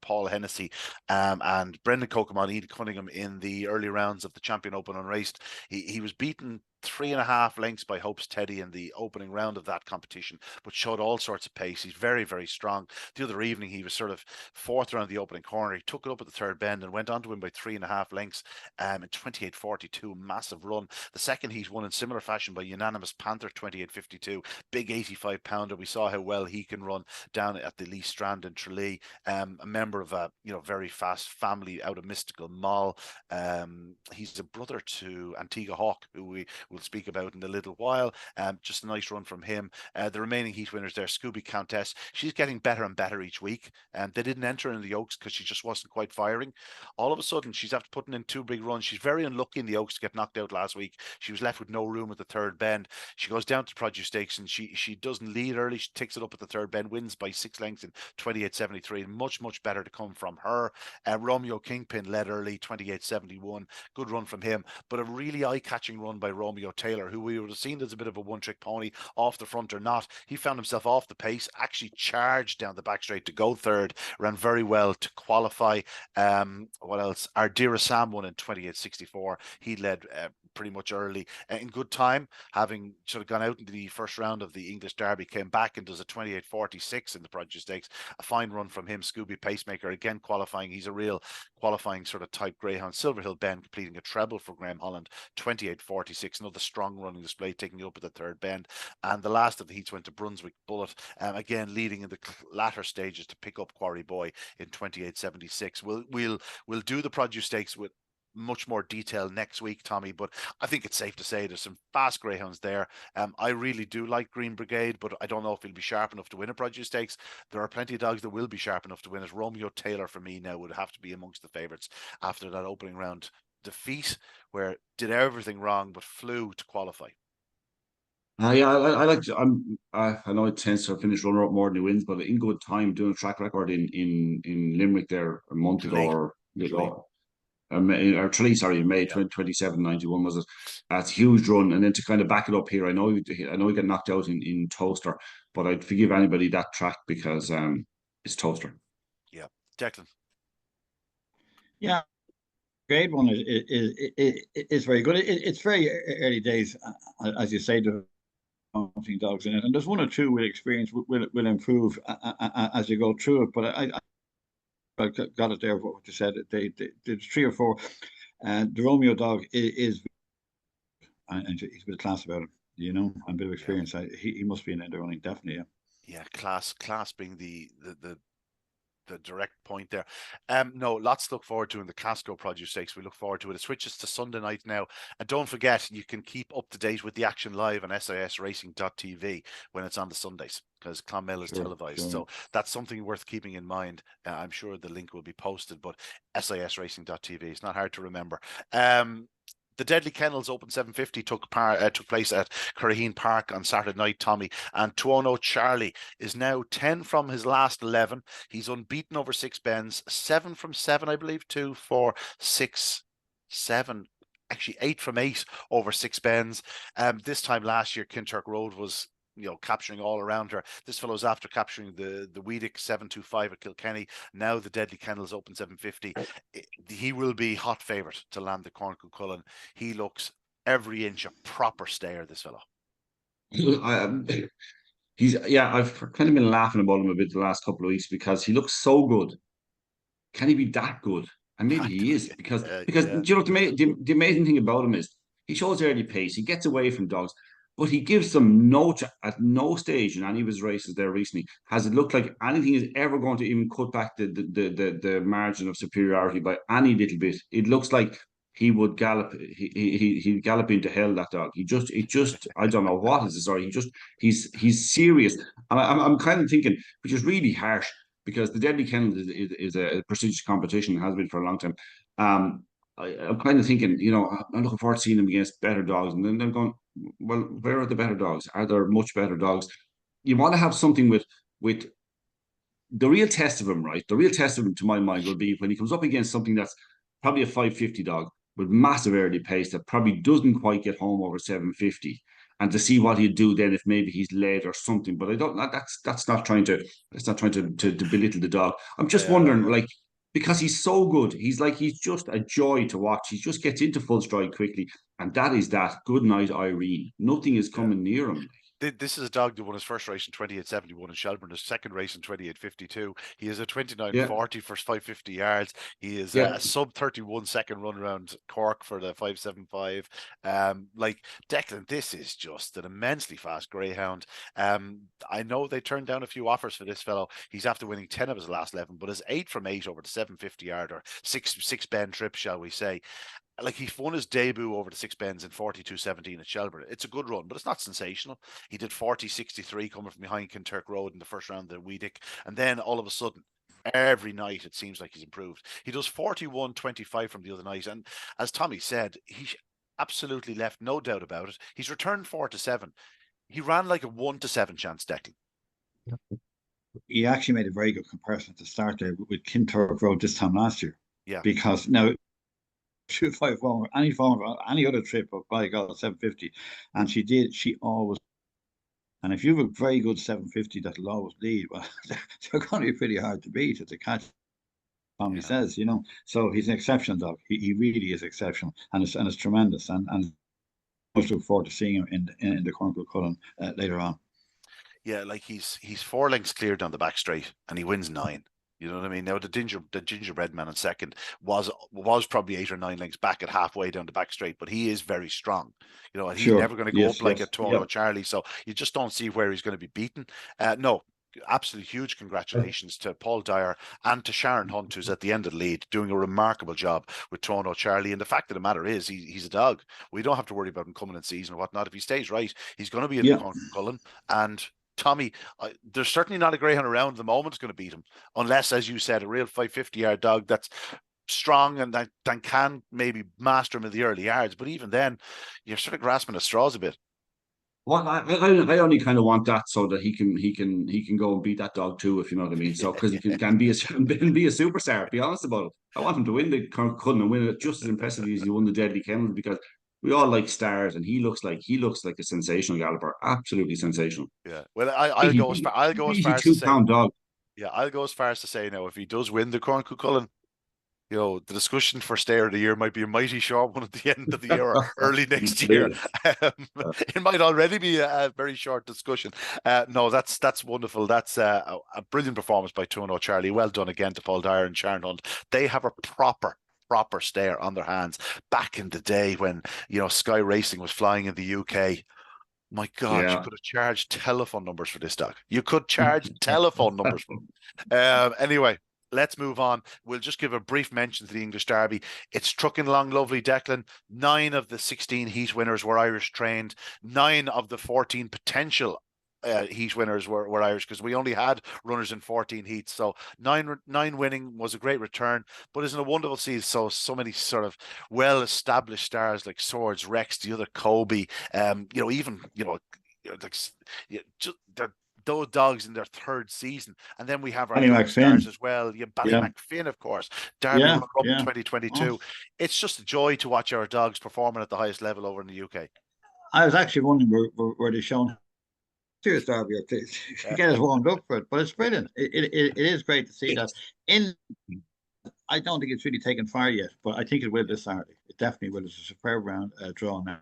S1: Paul Hennessy and Brendan Kokeman, Ian Cunningham in the early rounds of the Champion Open Unraced. He was beaten 3.5 lengths by Hope's Teddy in the opening round of that competition, but showed all sorts of pace. He's very, very strong. The other evening, he was sort of 4th around the opening corner. He took it up at the 3rd bend and went on to win by 3.5 lengths in 28:42. Massive run. The second heat won in similar fashion by unanimous Panther, 28:52. Big 85-pounder. We saw how well he can run down at the Lee Strand in Tralee. A member of a very fast family out of Mystical Mall. He's a brother to Antigua Hawk, who we'll speak about in a little while. Just a nice run from him. The remaining heat winners there, Scooby Countess. She's getting better and better each week. They didn't enter in the Oaks because she just wasn't quite firing. All of a sudden, she's after putting in 2 big runs. She's very unlucky in the Oaks to get knocked out last week. She was left with no room at the 3rd bend. She goes down to Produ Stakes and she doesn't lead early. She takes it up at the 3rd bend, wins by 6 lengths in 28:73. Much better to come from her. Romeo Kingpin led early, 28:71. Good run from him, but a really eye-catching run by Romeo Taylor, who we would have seen as a bit of a one-trick pony off the front or not. He found himself off the pace, actually charged down the back straight to go 3rd, ran very well to qualify. What else? Ardira Sam won in 28:64. He led pretty much early in good time, having sort of gone out into the first round of the English Derby, came back and does a 28:46 in the Produ Stakes. A fine run from him. Scooby Pacemaker again qualifying. He's a real qualifying sort of type greyhound. Silverhill Bend completing a treble for Graham Holland, 28:46. Another strong running display, taking you up at the 3rd bend. And the last of the heats went to Brunswick Bullet, again leading in the latter stages to pick up Quarry Boy in 28:76. We'll do the Produ Stakes with much more detail next week, Tommy, but I think it's safe to say there's some fast greyhounds there. I really do like Green Brigade, but I don't know if he'll be sharp enough to win a Produ Stakes. There are plenty of dogs that will be sharp enough to win it. Romeo Taylor for me now would have to be amongst the favourites after that opening round defeat, where did everything wrong but flew to qualify.
S2: Yeah, I like. I know it tends to finish runner up more than he wins, but in good time, doing a track record in Limerick there a month ago or Tralee, sorry, in May 27:91 was it? That's a huge run, and then to kind of back it up here, I know he got knocked out in Toaster, but I'd forgive anybody that track because it's Toaster.
S1: Yeah, Declan.
S3: Yeah, grade one is very good. It's very early days, as you say. The dogs in it, and there's one or two with experience will improve as you go through it. But I got it there. What you said, there's 3 or 4. The Romeo dog is and he's a bit of class about it, and a bit of experience. He must be in the running, definitely.
S1: Yeah, class being the direct point there. No, lots to look forward to in the Casco Produ Stakes. We look forward to it. It switches to Sunday night now. And don't forget, you can keep up to date with the action live on sisracing.tv when it's on the Sundays, because Clonmel is televised. Sure. So that's something worth keeping in mind. I'm sure the link will be posted, but sisracing.tv, it's not hard to remember. The Deadly Kennels Open 750 took place at Curraheen Park on Saturday night, Tommy. And Tuono Charlie is now 10 from his last 11. He's unbeaten over 6 bends, 7 from 7, I believe, 2, 4, 6, 7. Actually, 8 from 8 over 6 bends. This time last year, Kinturk Road was capturing all around her. This fellow's after capturing the Weedick 725 at Kilkenny. Now the Deadly Kennels Open 750. He will be hot favourite to land the Corncool Cullen. He looks every inch a proper stayer, this fellow.
S2: I've kind of been laughing about him a bit the last couple of weeks because he looks so good. Can he be that good? And maybe he is, because the amazing thing about him is he shows early pace. He gets away from dogs. But he gives them at no stage in any of his races there recently has it looked like anything is ever going to even cut back the margin of superiority by any little bit. It looks like he would gallop. He'd gallop into hell, that dog. I don't know what is the story. He's serious. And I'm kind of thinking, which is really harsh, because the Deadly Kennel is a prestigious competition, has been for a long time. I'm kind of thinking, I'm looking forward to seeing him against better dogs, and then they're going, well, where are the better dogs? Are there much better dogs? You want to have something with the real test of him, right? The real test of him, to my mind, will be when he comes up against something that's probably a 550 dog with massive early pace that probably doesn't quite get home over 750, and to see what he'd do then if maybe he's late or something. But I don't. That's not trying to belittle the dog. I'm just wondering, because he's so good, he's just a joy to watch. He just gets into full stride quickly, and that is that. Good night, Irene. Nothing is coming near him.
S1: This is a dog that won his first race in 28.71 in Shelburn, his second race in 28.52. He is a 29.40 for 550 yards. He is a sub 31 second run around Cork for the 5.75. Declan, this is just an immensely fast greyhound. I know they turned down a few offers for this fellow. He's after winning 10 of his last 11, but his 8 from 8 over the 750 yard or six bend trip, shall we say. He won his debut over the 6 bends in 42.17 at Shelburn. It's a good run, but it's not sensational. He did 40.63 coming from behind Kinturk Road in the first round of the Weedick. And then all of a sudden, every night it seems like he's improved. He does 41.25 from the other night. And as Tommy said, he absolutely left no doubt about it. He's returned 4-7. He ran like a 1-7 chance, Declan.
S3: He actually made a very good comparison to start there with Kinturk Road this time last year.
S1: Yeah.
S3: Because now, 2-5 form, any other trip, but by God, 750, and she always. And if you have a very good 750 that'll always lead, well, they're going to be pretty hard to beat at the catch. Tommy says, so he's an exceptional dog. He really is exceptional, and it's tremendous. And I much look forward to seeing him in the Corncool Cullen later on.
S1: Yeah, he's 4 lengths clear down the back straight, and he wins 9. You know what I mean? Now the gingerbread man in second was probably 8 or 9 lengths back at halfway down the back straight, but he is very strong. And he's never going to go up like a Tuono Charlie. So you just don't see where he's going to be beaten. No, absolutely huge congratulations to Paul Dyer and to Sharon Hunt, who's at the end of the lead, doing a remarkable job with Tuono Charlie. And the fact of the matter is, he's a dog. We don't have to worry about him coming in season or whatnot. If he stays right, he's going to be in the Corncool Cullen. And Tommy, there's certainly not a greyhound around at the moment that's going to beat him, unless, as you said, a real 550-yard dog that's strong and that can maybe master him in the early yards. But even then, you're sort of grasping at straws a bit.
S2: Well, I only kind of want that so that he can go and beat that dog too, if you know what I mean. So because he can be a superstar. Be honest about it. I want him to win the Cullen and win it just as impressively as he won the Deadly Kennels, because we all like stars, and he looks like a sensational galloper, absolutely sensational.
S1: Yeah. Well, I'll go as far as to say,
S2: £2 dog.
S1: Yeah, I'll go as far as to say now, if he does win the Corncool Cullen, you know, the discussion for Stayer of the Year might be a mighty short one at the end of the year or early next year. It might already be a very short discussion. No, that's wonderful. That's a brilliant performance by 2-0 Charlie. Well done again to Paul Dyer and Sharon Hunt. They have a proper Stayer on their hands. Back in the day when, you know, Sky Racing was flying in the UK, my God, you
S2: Yeah.
S1: could have charged telephone numbers for this dog. You could charge telephone numbers for anyway, let's move on. We'll just give a brief mention to the English Derby. It's trucking along lovely, Declan. 9 of the 16 heat winners were Irish trained. 9 of the 14 potential heat winners were Irish, because we only had runners in 14 heats. So nine winning was a great return, but isn't it wonderful to see so many sort of well-established stars like Swords, Rex, the other Kobe, you know, even, you know, like, just those dogs in their 3rd season. And then we have our young stars as well. Yeah, Ballymacfin, of course, Derby runner-up in 2022. Oh. It's just a joy to watch our dogs performing at the highest level over in the UK.
S3: I was actually wondering where they're shown serious Derby to get us warmed up for it, but it's brilliant. It is great to see that. I don't think it's really taken fire yet, but I think it will this Saturday. It definitely will. It's a superb round draw now.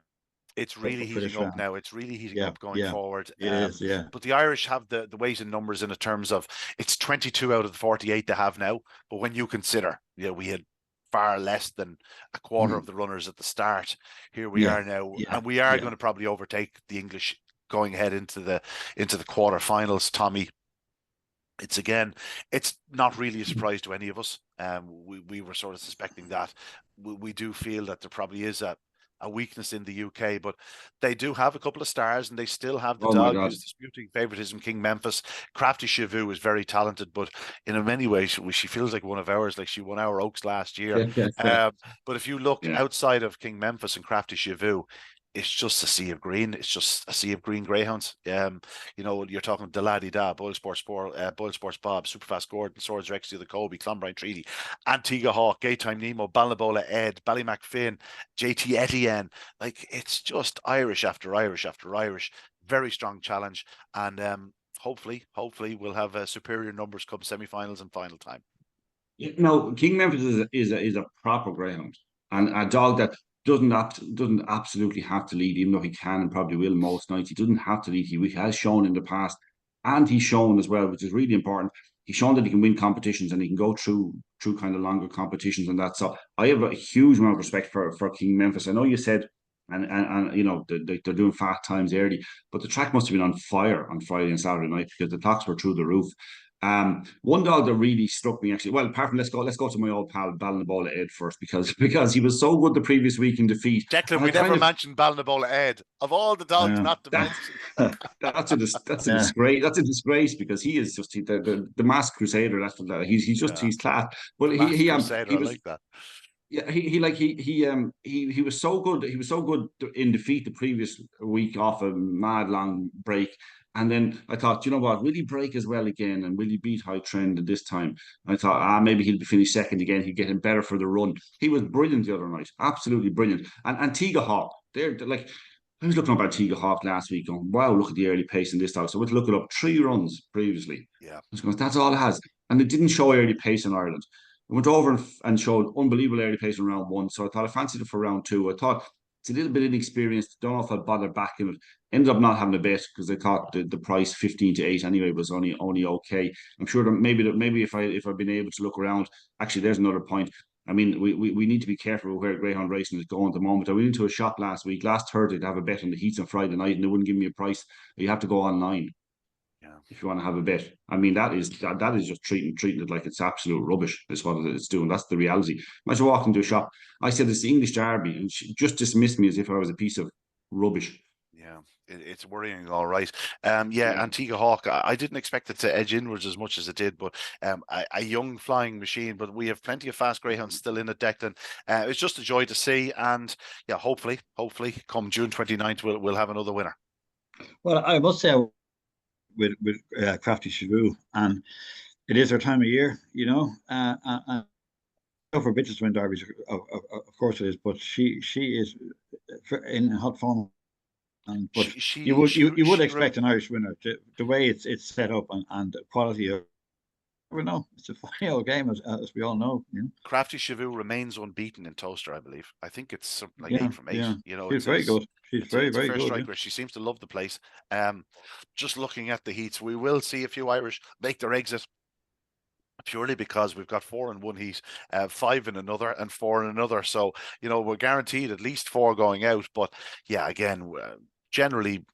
S1: It's really heating up now. It's really heating up going forward.
S3: It is, yeah.
S1: But the Irish have the weight and numbers in terms of it's 22 out of the 48 they have now. But when you consider, you know, we had far less than a quarter of the runners at the start. Here we are now, and we are going to probably overtake the English going ahead into the quarterfinals. Tommy, it's not really a surprise to any of us. We were sort of suspecting that. We do feel that there probably is a weakness in the UK, but they do have a couple of stars, and they still have the dog who's disputing favoritism, King Memphis. Crafty Chivu is very talented, but in many ways she feels like one of ours, like she won our Oaks last year. But if you look outside of King Memphis and Crafty Chivu, it's just a sea of green. It's just a sea of green greyhounds. You know, you're talking Deladdy Da, Boyle Sports Bob, Superfast Gordon, Swords Rex, the other Kobe, Clonbrine Treaty, Antigua Hawk, Gaytime Nemo, Balnabola Ed, Ballymacfin, JT Etienne. Like, it's just Irish after Irish after Irish. Very strong challenge, and hopefully we'll have superior numbers come semi-finals and final time.
S2: No, King Memphis is a proper greyhound, and a dog that doesn't absolutely have to lead, even though he can and probably will most nights. He doesn't have to lead. He has shown in the past, and he's shown as well, which is really important. He's shown that he can win competitions and he can go through kind of longer competitions and that. So I have a huge amount of respect for King Memphis. I know you said, and you know, they're doing fast times early, but the track must have been on fire on Friday and Saturday night because the clocks were through the roof. One dog that really struck me, actually, well, apart from let's go to my old pal Balnabola Ed first, because he was so good the previous week in defeat.
S1: Declan, we never mentioned Balnabola Ed, of all the dogs not to mention.
S2: That's a disgrace. That's a disgrace, because he is just the masked crusader. That's what he's class. But he was, I like that. Yeah, he was so good. He was so good in defeat the previous week off a mad long break. And then I thought, you know what, will he break as well again? And will he beat High Trend this time? And I thought, maybe he'll be finished second again. He'll get him better for the run. He was brilliant the other night. Absolutely brilliant. And Antigua Hawk, they're like, I was looking up at Antigua Hawk last week going, wow, look at the early pace in this dog. So I went to look it up. 3 runs previously.
S1: Yeah. I
S2: was going, that's all it has. And it didn't show early pace in Ireland. I went over and showed unbelievable early pace in round 1. So I thought I fancied it for round 2. I thought it's a little bit inexperienced. Don't know if I'd bother backing it. Ended up not having a bet because I thought the price 15-8 anyway was only okay. I'm sure that maybe if I'd been able to look around, actually there's another point. I mean, we need to be careful where greyhound racing is going at the moment. I went into a shop last Thursday to have a bet on the heats on Friday night, and they wouldn't give me a price. You have to go online. If you want to have a bet. I mean, that is just treating it like it's absolute rubbish. Is what it's doing. That's the reality. Imagine walking into a shop. I said it's the English Derby, and she just dismissed me as if I was a piece of rubbish.
S1: Yeah, it's worrying. All right. Antigua Hawk, I didn't expect it to edge inwards as much as it did, but a young flying machine. But we have plenty of fast greyhounds still in it, Declan. It's just a joy to see, and yeah, hopefully, come June 29th, we'll have another winner.
S3: Well, I must say, with Crafty Chivu, and it is her time of year, you know. And for bitches to win derbies, of course it is, but she is in hot form. But you would expect an Irish winner. The way it's set up and the quality of never know. It's a funny old game, as we all know. You know?
S1: Crafty Chevaux remains unbeaten in Toaster, I believe. I think it's something like
S3: Yeah,
S1: 8 from 8.
S3: yeah.
S1: You know,
S3: She's very good. She's
S1: it's
S3: very,
S1: a
S3: very
S1: fair
S3: good.
S1: striker. She seems to love the place. Just looking at the heats, we will see a few Irish make their exit, purely because we've got 4 in one heat, 5 in another, and 4 in another. So, you know, we're guaranteed at least 4 going out. But yeah, again, generally,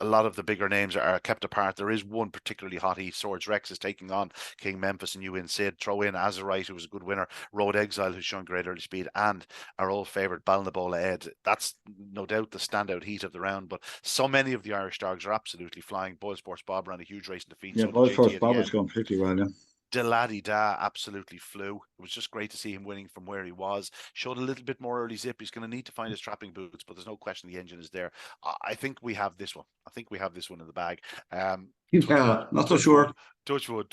S1: a lot of the bigger names are kept apart. There is one particularly hot heat. Swords Rex is taking on King Memphis and UN Sid. Throw in Azerite, who was a good winner. Road Exile, who's shown great early speed. And our old favourite, Balnabola Ed. That's no doubt the standout heat of the round. But so many of the Irish dogs are absolutely flying. Boyle Sports Bob ran a huge race in defeat.
S3: Yeah,
S1: So did
S3: Boyle
S1: JT
S3: Sports
S1: at the
S3: Bob is
S1: end.
S3: going particularly well. Yeah.
S1: Da absolutely flew. It was just great to see him winning from where he was. Showed a little bit more early zip. He's going to need to find his trapping boots, but there's no question the engine is there. I think we have this one. I think we have this one in the bag.
S2: Yeah, not so sure.
S1: Touch wood.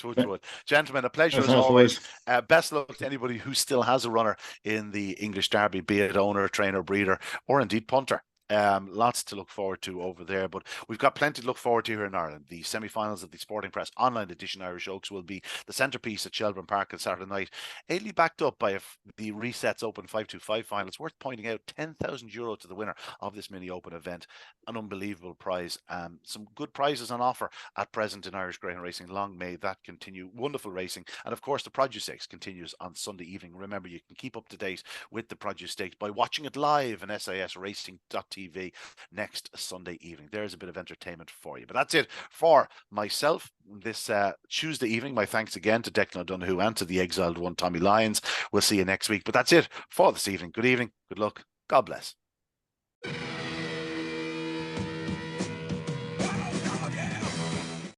S1: Gentlemen, a pleasure as
S3: As
S1: always. Best luck to anybody who still has a runner in the English Derby, be it owner, trainer, breeder, or indeed punter. Lots to look forward to over there, but we've got plenty to look forward to here in Ireland. The semi-finals of the Sporting Press online edition Irish Oaks will be the centrepiece at Shelburn Park on Saturday night, ably backed up by the Resets Open 525 final. It's worth pointing out €10,000 to the winner of this mini open event. An unbelievable prize. Some good prizes on offer at present in Irish Greyhound racing. Long may that continue. Wonderful racing. And of course, the Produ Stakes continues on Sunday evening. Remember, you can keep up to date with the Produ Stakes by watching it live on sisracing.tv next Sunday evening. There's a bit of entertainment for you. But that's it for myself this Tuesday evening. My thanks again to Declan O'Donoghue and to the exiled one, Tommy Lyons. We'll see you next week. But that's it for this evening. Good evening. Good luck. God bless.